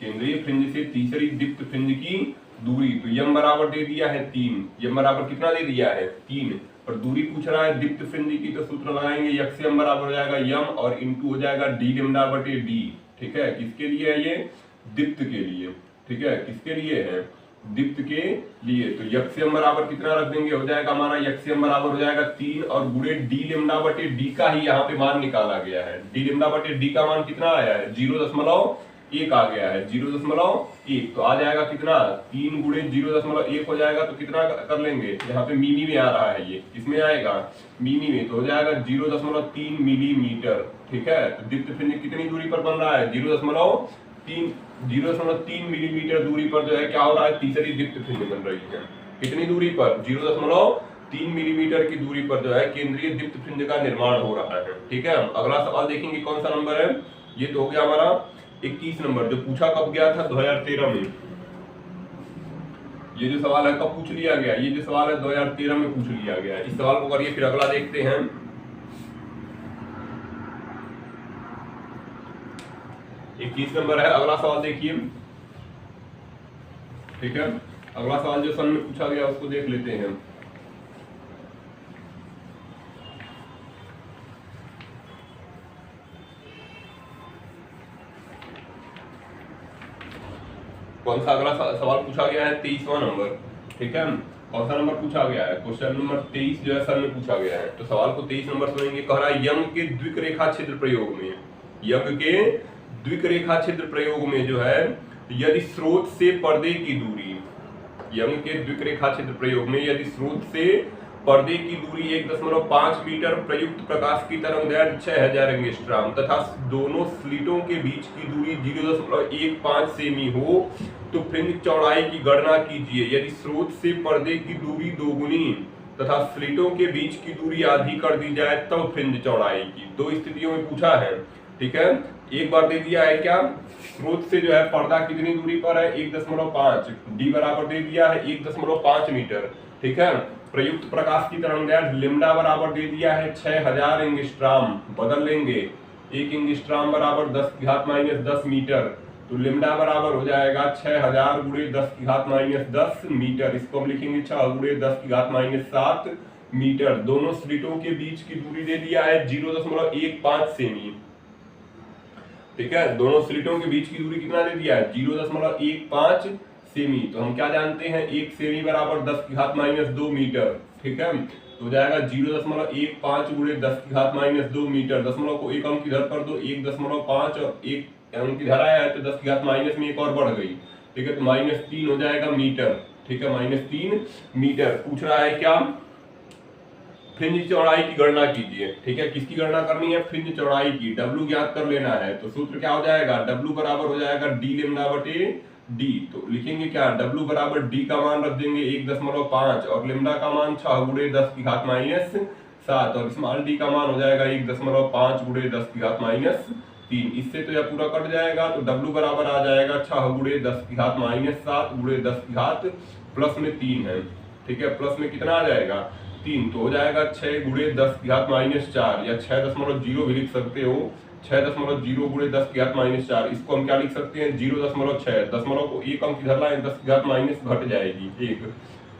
केंद्रीय फ्रिंज से तीसरी दीप्त फ्रिंज की दूरी। तो यम बराबर दे दिया है 3, यम बराबर कितना दे दिया है 3, और दूरी पूछ रहा है दीप्त फ्रिंज की, तो सूत्र लगाएंगे यम बराबर हो जाएगा यम और इनटू हो जाएगा डी लेमडा बटे डी। ठीक है, किसके लिए है ये, दीप्त के लिए। ठीक है, किसके लिए है, दीप्त के लिए। तो यम बराबर कितना रख देंगे, हो जाएगा हमारा यम बराबर हो जाएगा 3 और गुणे डी लेमडा बटे डी का ही यहाँ पे मान निकाला गया है। डी लेमडा बटे डी का मान कितना आया है 0.1 आ गया है, 0.1 तो आ जाएगा कितना 3 गुणे 0.1 हो जाएगा। तो कितना कर लेंगे, यहाँ पे मिमी में आ रहा है, ये किसमें आएगा मिमी में, तो हो जाएगा 0.3 मिलीमीटर। ठीक है, तो दीप्त फ्रिंज कितनी दूरी पर बन रहा है 0.3 मिलीमीटर दूरी पर जो है क्या हो रहा है, तीसरी दीप्त फ्रिंज बन रही है। कितनी दूरी पर, 0.3 मिलीमीटर की दूरी पर जो है केंद्रीय दीप्त फ्रिंज का निर्माण हो रहा है। ठीक है, अगला सवाल देखेंगे कौन सा नंबर है, ये तो हो गया हमारा 21 नंबर, जो पूछा कब गया था 2013 में। ये जो सवाल है कब पूछ लिया गया, ये जो सवाल है 2013 में पूछ लिया गया। इस सवाल को करिए, फिर अगला देखते हैं। 21 नंबर है, अगला सवाल देखिए। ठीक है, अगला सवाल जो सन में पूछा गया उसको देख लेते हैं। कौन सा अगला सवाल पूछा गया है 23वां नंबर। ठीक है, कौन सा नंबर पूछा गया है, क्वेश्चन नंबर 23 जो है सन में पूछा गया है। तो सवाल को 23 नंबर सुनेंगे। कह रहा है यंग के द्विकरेखा छिद्र प्रयोग में, यंग के द्विकरेखा छिद्र प्रयोग में जो है यदि स्रोत से पर्दे की दूरी, यंग के द्विकरेखा छिद्र प्रयोग में यदि स्रोत से पर्दे की दूरी 1.5 मीटर, प्रयुक्त प्रकाश की तरंगदैर्घ्य 6000 एंगस्ट्रॉम तथा दोनों स्लिटों के बीच की दूरी 0.15 सेमी हो तो फ्रिंज चौड़ाई की गणना कीजिए। यदि स्रोत से पर्दे की दूरी दोगुनी तथा स्लिटों के बीच की दूरी आधी कर दी जाए तब तो फ्रिंज चौड़ाई की। दो स्थितियों में पूछा है। ठीक है, एक बार दे दिया है क्या, स्रोत से जो है पर्दा कितनी दूरी पर है 1.5, डी बराबर दे दिया है 1.5 मीटर। ठीक है, प्रयुक्त प्रकाश की तरंगदैर्घ्य लेमडा बराबर दे दिया है 6000 एंगस्ट्रॉम, बदल लेंगे 1 एंगस्ट्रॉम बराबर 10 की घात -10 मीटर। तो लेमडा बराबर हो जाएगा 6000 गुणे 10 की घात -10 मीटर। इसको हम लिखेंगे 6 गुणे 10 की घात -7 मीटर। दोनों स्लिटों के बीच की दूरी दे दिया है 0.15 सेमी। ठीक है, दोनों स्लिटों के बीच की दूरी कितना दे दिया है 0.15 सेमी। तो हम क्या जानते हैं 1 सेमी बराबर 10 की घात -2 मीटर। ठीक है, तो हो जाएगा 0.15 गुणे 10 की घात माइनस 2 मीटर। दशमलव को एक अंक इधर कर दो, 1.5 और एक अंक इधर आया है तो 10 की घात माइनस में एक और बढ़ गई, ठीक है, तो -3 हो जाएगा मीटर, ठीक है, -3 मीटर। पूछ रहा है क्या, फ्रिंज चौड़ाई की गणना कीजिए, ठीक है, किसकी गणना करनी है, फ्रिंज चौड़ाई की, W ज्ञात कर लेना है। तो सूत्र क्या हो जाएगा, W बराबर हो जाएगा d लेमडा बटे d। तो लिखेंगे क्या, W बराबर d का मान रख देंगे 1.5 और लेमडा का मान 6 गुणे 10 की घात माइनस 7 और स्मॉल d का मान हो जाएगा 1.5 गुणे 10 की घात माइनस 3। इससे तो यह पूरा कट जाएगा, तो W बराबर आ जाएगा 6 गुणे 10 की घात माइनस 7 गुणे 10 की घात प्लस में 3 है, ठीक है, प्लस में कितना आ जाएगा 3, तो हो जाएगा 6 गुणे 10 की घात माइनस 4 या 6.0 भी लिख सकते हो, 6.0 गुणे 10 की घात माइनस 4। इसको हम क्या लिख सकते हैं 0.6, दशमलव को एक अंक इधर लाएं 10 की घात माइनस घट जाएगी 1,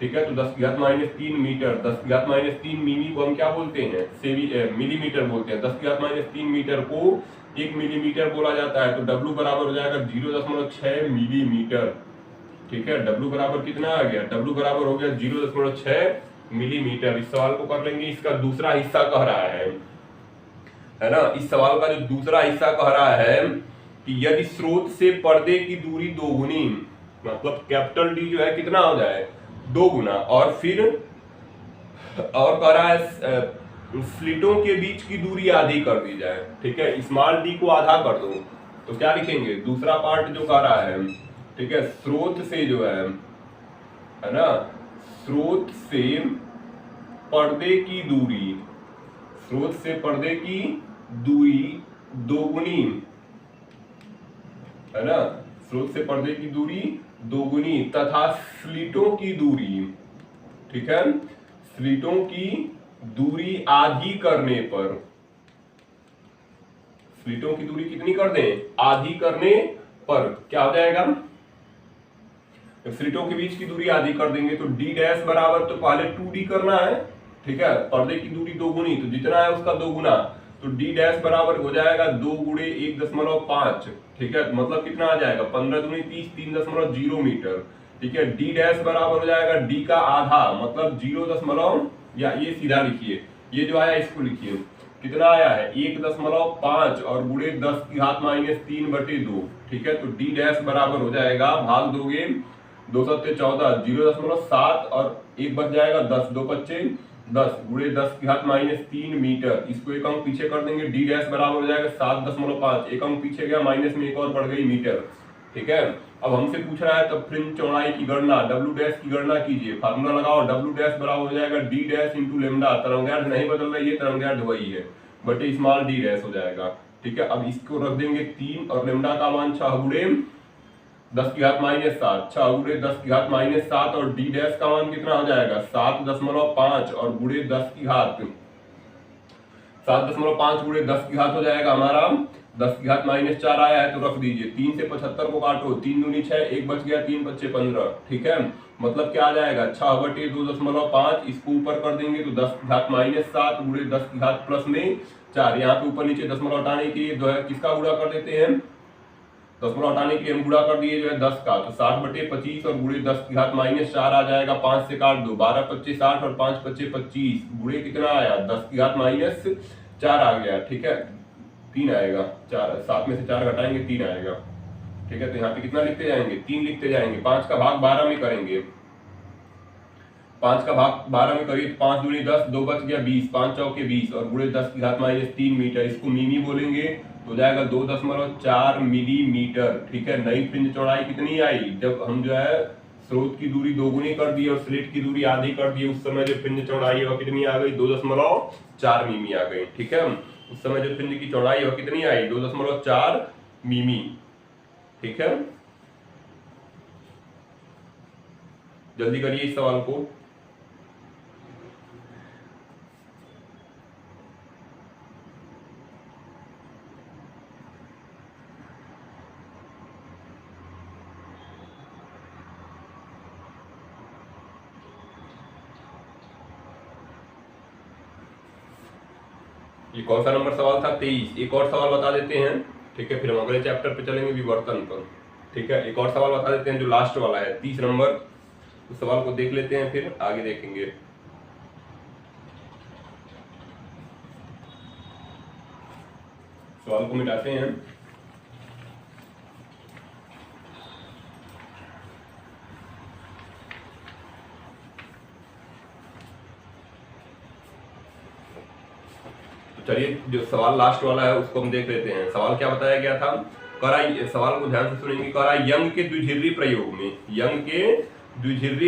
ठीक है, तो 10 की घात माइनस 3 मीटर। 10 की घात माइनस 3 मिमी को हम क्या बोलते हैं, मिलीमीटर बोलते हैं। 10 की घात माइनस 3 मीटर को 1 मिलीमीटर बोला जाता है, तो W बराबर हो जाएगा 0.6 मिलीमीटर, ठीक है। W बराबर कितना आ गया, W बराबर हो गया 0.6 मिलीमीटर। इस सवाल को कर लेंगे, इसका दूसरा हिस्सा कह रहा है ना, इस सवाल का जो दूसरा हिस्सा कह रहा है कि यदि स्रोत से पर्दे की दूरी दोगुनी, मतलब कैपिटल D जो है कितना हो जाए 2 गुना, और फिर और कह रहा है स्लिटों के बीच की दूरी आधी कर दी जाए, ठीक है, स्मॉल d को आधा कर दो, तो क्या लिखेंगे, दूसरा पार्ट जो कह रहा है, ठीक है, स्रोत से जो है ना, स्रोत से पर्दे की दूरी, स्रोत से पर्दे की दूरी दोगुनी, है ना, स्रोत से पर्दे की दूरी दोगुनी तथा स्लिटों की दूरी, ठीक है, स्लिटों की दूरी आधी करने पर, स्लिटों की दूरी कितनी कर दें, आधी करने पर क्या हो जाएगा, स्लिटों के बीच की दूरी आधी कर देंगे तो d डैश बराबर, तो पहले 2d करना है, ठीक है, पर्दे की दूरी दोगुनी, तो जितना है उसका दोगुना, तो d डैश बराबर हो जाएगा 2 गुणे 1.5, ठीक है, मतलब कितना आ जाएगा 15 दूनी 30, 3.0 मीटर, ठीक है। d डैश बराबर हो जाएगा d का आधा, मतलब 0. या ये सीधा लिखिए, ये जो आया इसको लिखिए, कितना आया है 1.5 और गुणे 10 की घात माइनस 3/2, ठीक है, तो d डैश बराबर हो जाएगा, भाग दोगे 2 7 14, 0.7 और एक बच जाएगा 10, 2 बच्चे 10 गुणे 10 की घात माइनस 3 मीटर। इसको एक अंक पीछे कर देंगे, d डैश बराबर हो जाएगा 7.5, एक अंक पीछे गया, माइनस में एक और बढ़ गई मीटर, ठीक है। अब हमसे पूछ रहा है तब फ्रिंज चौड़ाई की गणना, W डैश की गणना कीजिए, फार्मूला लगाओ, W डैश बराबर हो जाएगा d डैश इंटू लेमडा, तरंगार्ध नहीं बदल रही है, तरंगार्ध वही है, बटे स्मॉल d डैश हो जाएगा, ठीक है। अब इसको रख देंगे 3 और लेमडा का मान 6 गुणे 10 की घात माइनस 7, 6 गुणे 10 की घात माइनस 7 और d डैश का मान कितना हो जाएगा 7.5 और गुणे 10 की घात 7.5 गुणे 10 की घात हो जाएगा हमारा 10 की घात माइनस 4 आया है, तो रख दीजिए, 3 से 75 को काटो, 3 दूनी 6, एक बच गया, 3 बच्चे 15, ठीक है, मतलब क्या आ जाएगा 6 बटे 2.5, इसको ऊपर कर देंगे तो 10 की घात माइनस 7 गुणे 10 की घात प्लस में 4, यहाँ पे ऊपर नीचे दशमलव हटाने के लिए जो है किसका गुणा कर देते हैं, दशमलव हटाने के लिए हम गुणा कर दिए जो है 10 का, तो 60 बटे 25 और गुणे 10 की घात माइनस 4 आ जाएगा, 5 से काट दो, 12 25 60 और 5 25 25, गुणे कितना आया 10 की घात माइनस 4 आ गया, ठीक है, 3 आएगा, 4 7 में से 4 घटाएंगे 3 आएगा, ठीक है, तो यहाँ पे कितना लिखते जाएंगे 3 लिखते जाएंगे, 5 का भाग 12 में करेंगे, 5 का भाग 12 में करिए, 5 दूनी 10, 2 बच गया 20, 5 चौके 20 और गुणे 10 की घात माइनस 3 मीटर, इसको मिमी बोलेंगे, तो जाएगा 2.4 मिलीमीटर, ठीक है। नई फ्रिंज चौड़ाई कितनी आई, जब हम जो है स्रोत की दूरी दोगुनी कर दी और स्लिट की दूरी आधी कर दी, उस समय जो फ्रिंज चौड़ाई है वो कितनी आ गई 2.4 मिमी आ गई, ठीक है। उस समय जो फ्रिंज की चौड़ाई है वो कितनी आई 2.4 मिमी, ठीक है। जल्दी करिए इस सवाल को। ये कौन सा नंबर सवाल था 23। एक और सवाल बता देते हैं, ठीक है, फिर हम अगले चैप्टर पे चलेंगे विवर्तन पर, ठीक है। एक और सवाल बता देते हैं जो लास्ट वाला है 30 नंबर, उस सवाल को देख लेते हैं फिर आगे देखेंगे। सवाल को मिटाते हैं। तो चलिए जो सवाल लास्ट वाला है उसको हम देख लेते हैं। सवाल क्या बताया गया था, सवाल को ध्यान से सुनेंगे। यंग के द्विध्रुवी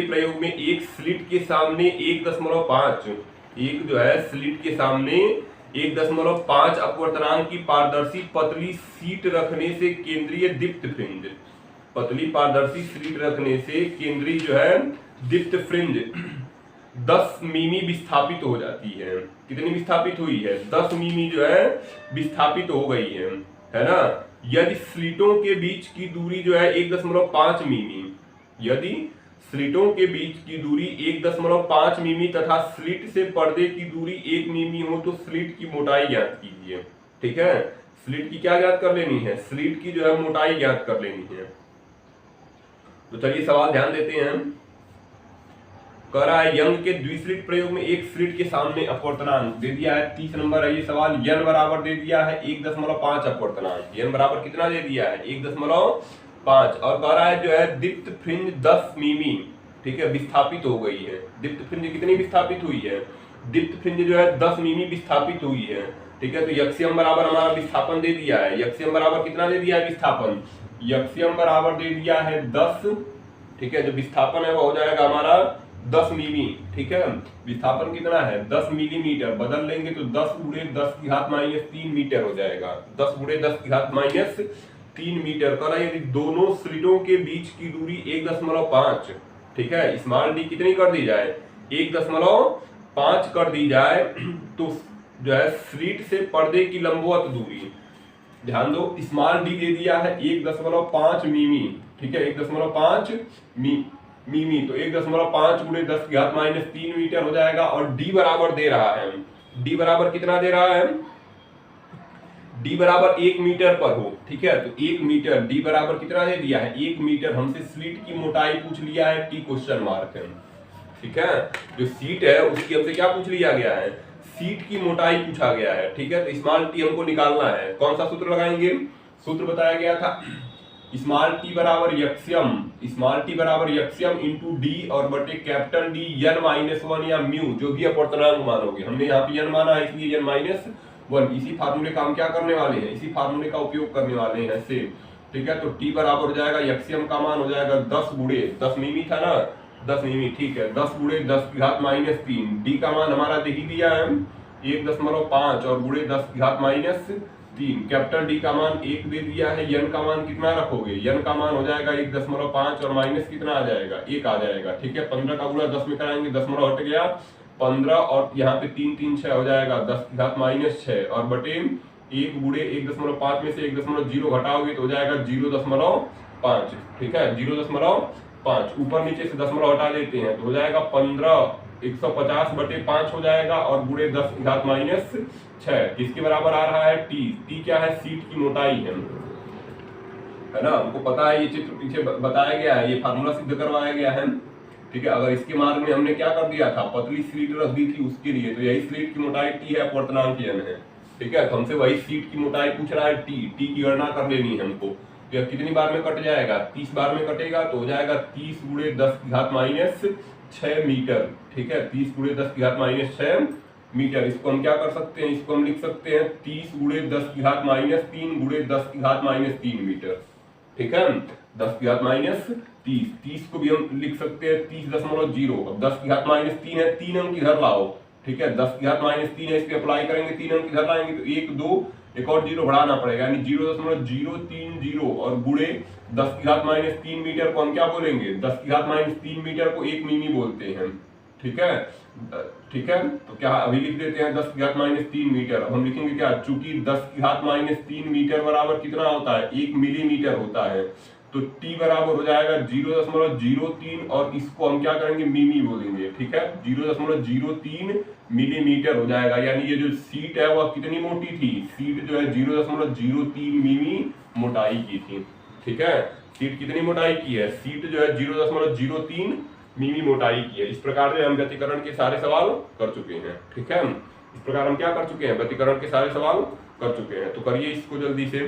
प्रयोग में एक स्लिट के सामने 1.5 एक जो है स्लिट के सामने 1.5 अपवर्तनांक की पारदर्शी पतली शीट रखने से केंद्रीय दीप्त फ्रिंज, पतली पारदर्शी शीट रखने से केंद्रीय जो है दीप्त फ्रिंज 10 मिमी विस्थापित हो जाती है। कितनी विस्थापित हुई है? 10 मिमी जो है विस्थापित हो गई है ना। यदि स्लिटों के बीच की दूरी जो है 1.5 मिमी, यदि स्लिटों के बीच की दूरी 1.5 मिमी तथा स्लिट से पर्दे की दूरी 1 मिमी हो तो स्लिट की मोटाई ज्ञात कीजिए। ठीक है, स्लिट की क्या ज्ञात कर लेनी है? स्लिट की जो है मोटाई ज्ञात कर लेनी है। तो चलिए सवाल ध्यान देते हैं। कह रहा है यंग के द्विस्लिट प्रयोग में एक स्लिट के सामने अपवर्तनांक दे दिया है, 30 नंबर है ये सवाल। n बराबर दे दिया है 1.5 अपवर्तनांक। n बराबर कितना दे दिया है? 1.5। और कह रहा है जो है दीप्त फ्रिंज 10 मिमी, ठीक है, विस्थापित हो गई है। दीप्त फ्रिंज कितनी विस्थापित हुई है? दीप्त फ्रिंज जो है 10 मिमी विस्थापित हुई है। ठीक है, तो यक्ष्यम बराबर हमारा विस्थापन दे दिया है। यक्ष्यम बराबर कितना दे दिया है? विस्थापन यक्ष्यम बराबर दे दिया है 10। ठीक है, जो विस्थापन है वो हो जाएगा हमारा 10 मिमी। ठीक है, विस्थापन कितना है? 10 मिलीमीटर। बदल लेंगे तो 10 × 10⁻³ मीटर हो जाएगा। 10 × 10⁻³ मीटर। करा यदि दोनों स्लिटों के बीच की दूरी 1.5, ठीक है, स्मॉल डी कितनी कर दी जाए? 1.5 कर दी जाए तो जो है स्लिट से पर्दे की लंबवत दूरी, ध्यान दो, स्मॉल डी दे दिया है 1.5 मिमी। ठीक है, 1.5 मिमी, तो 1.5 × 10⁻³ मीटर हो जाएगा। और डी बराबर दे रहा है, डी बराबर कितना दे रहा है? डी बराबर 1 मीटर पर हो। ठीक है, तो 1 मीटर, डी बराबर कितना दे दिया है? 1 मीटर। हमसे स्लिट की मोटाई पूछ लिया है, टी क्वेश्चन मार्क है। ठीक है, जो सीट है उसकी हमसे क्या पूछ लिया गया है? सीट की मोटाई पूछा गया है। ठीक है, तो स्मॉल टी हमको निकालना है। कौन सा सूत्र लगाएंगे? सूत्र बताया गया था स्मॉल टी बराबर यक्ष्यम, स्मॉल टी बराबर यक्ष्यम इंटू डी और बटे कैपिटल डी n-1 या म्यू, जो भी अपवर्तनांक मानोगे। हमने यहाँ पे n माना है इसलिए n-1। इसी फार्मूले का हम क्या करने वाले हैं? इसी फार्मूले का उपयोग करने वाले हैं से। ठीक है, तो टी बराबर हो जाएगा, यक्ष्यम का मान हो जाएगा 10 × 10 मिमी था ना, 10 मिमी। ठीक है, 10 × 10⁻³ डी का मान हमारा दे ही दिया है 1.5 और × 10⁻³ कैपिटल डी का मान 1 दे दिया है। n का मान कितना रखोगे? n का मान हो जाएगा 1.5 और माइनस कितना आ जाएगा? 1 आ जाएगा। ठीक है, 15 का गुणा 10 में कराएंगे, 10 हट गया 15 और यहाँ पे 3 3 6 हो जाएगा 10⁻6 और बटे 1 × 1.5 में से 1.0 घटाओगे तो हो जाएगा 0.5। ठीक है, 0.5। ऊपर नीचे से 10 हटा देते हैं तो हो जाएगा 15, 150/5 हो जाएगा और × 10⁻6 किसके बराबर आ रहा है? टी। टी क्या है? सीट की मोटाई है ना। हमको पता है, ये चित्र पीछे बताया गया है, ये फार्मूला सिद्ध करवाया गया है। ठीक है, अगर इसके मार्ग में हमने क्या कर दिया था? पतली स्लिट रख दी थी उसके लिए, तो यही स्लिट की मोटाई टी है, अपवर्तनांक n है। ठीक है, तो हमसे वही सीट की मोटाई पूछ रहा है टी। टी की गणना कर लेनी है हमको। तो यह कितनी बार में कट जाएगा? 30 बार में कटेगा, तो हो जाएगा 30 × 10⁻6 मीटर। ठीक है, 30 × 10⁻6 मीटर। इसको हम क्या कर सकते हैं? इसको हम लिख सकते हैं 30 × 10⁻³ × 10⁻³ मीटर। ठीक है, 10⁻30। 30 को भी हम लिख सकते हैं 30.0। अब 10⁻³ है, 3 अंक इधर लाओ। ठीक है, 10⁻³ है, इस पे अप्लाई करेंगे, 3 अंक इधर लाएंगे तो 1 2 एक और 0 बढ़ाना पड़ेगा, यानी 0.030 और गुणे 10⁻³ मीटर को हम क्या बोलेंगे? 10⁻³ मीटर को 1 मिमी बोलते हैं। ठीक है, ठीक है, तो क्या अभी लिख देते हैं 10⁻³ मीटर। अब हम लिखेंगे क्या? चूंकि 10⁻³ मीटर बराबर कितना होता है? 1 मिलीमीटर होता है, तो टी बराबर हो जाएगा 0.03 और इसको हम क्या करेंगे? मिमी बोलेंगे। ठीक है, 0.03 मिलीमीटर हो जाएगा। यानी ये जो सीट है वह कितनी मोटी थी? सीट जो है 0.03 मिमी मोटाई की थी। ठीक है, सीट कितनी मोटाई की है? सीट जो है 0.03 मिमी मोटाई की है। इस प्रकार से हम व्यतिकरण के सारे सवाल कर चुके हैं। ठीक है, इस प्रकार हम क्या कर चुके हैं, व्यतिकरण के सारे सवाल कर चुके हैं। तो करिए इसको जल्दी से।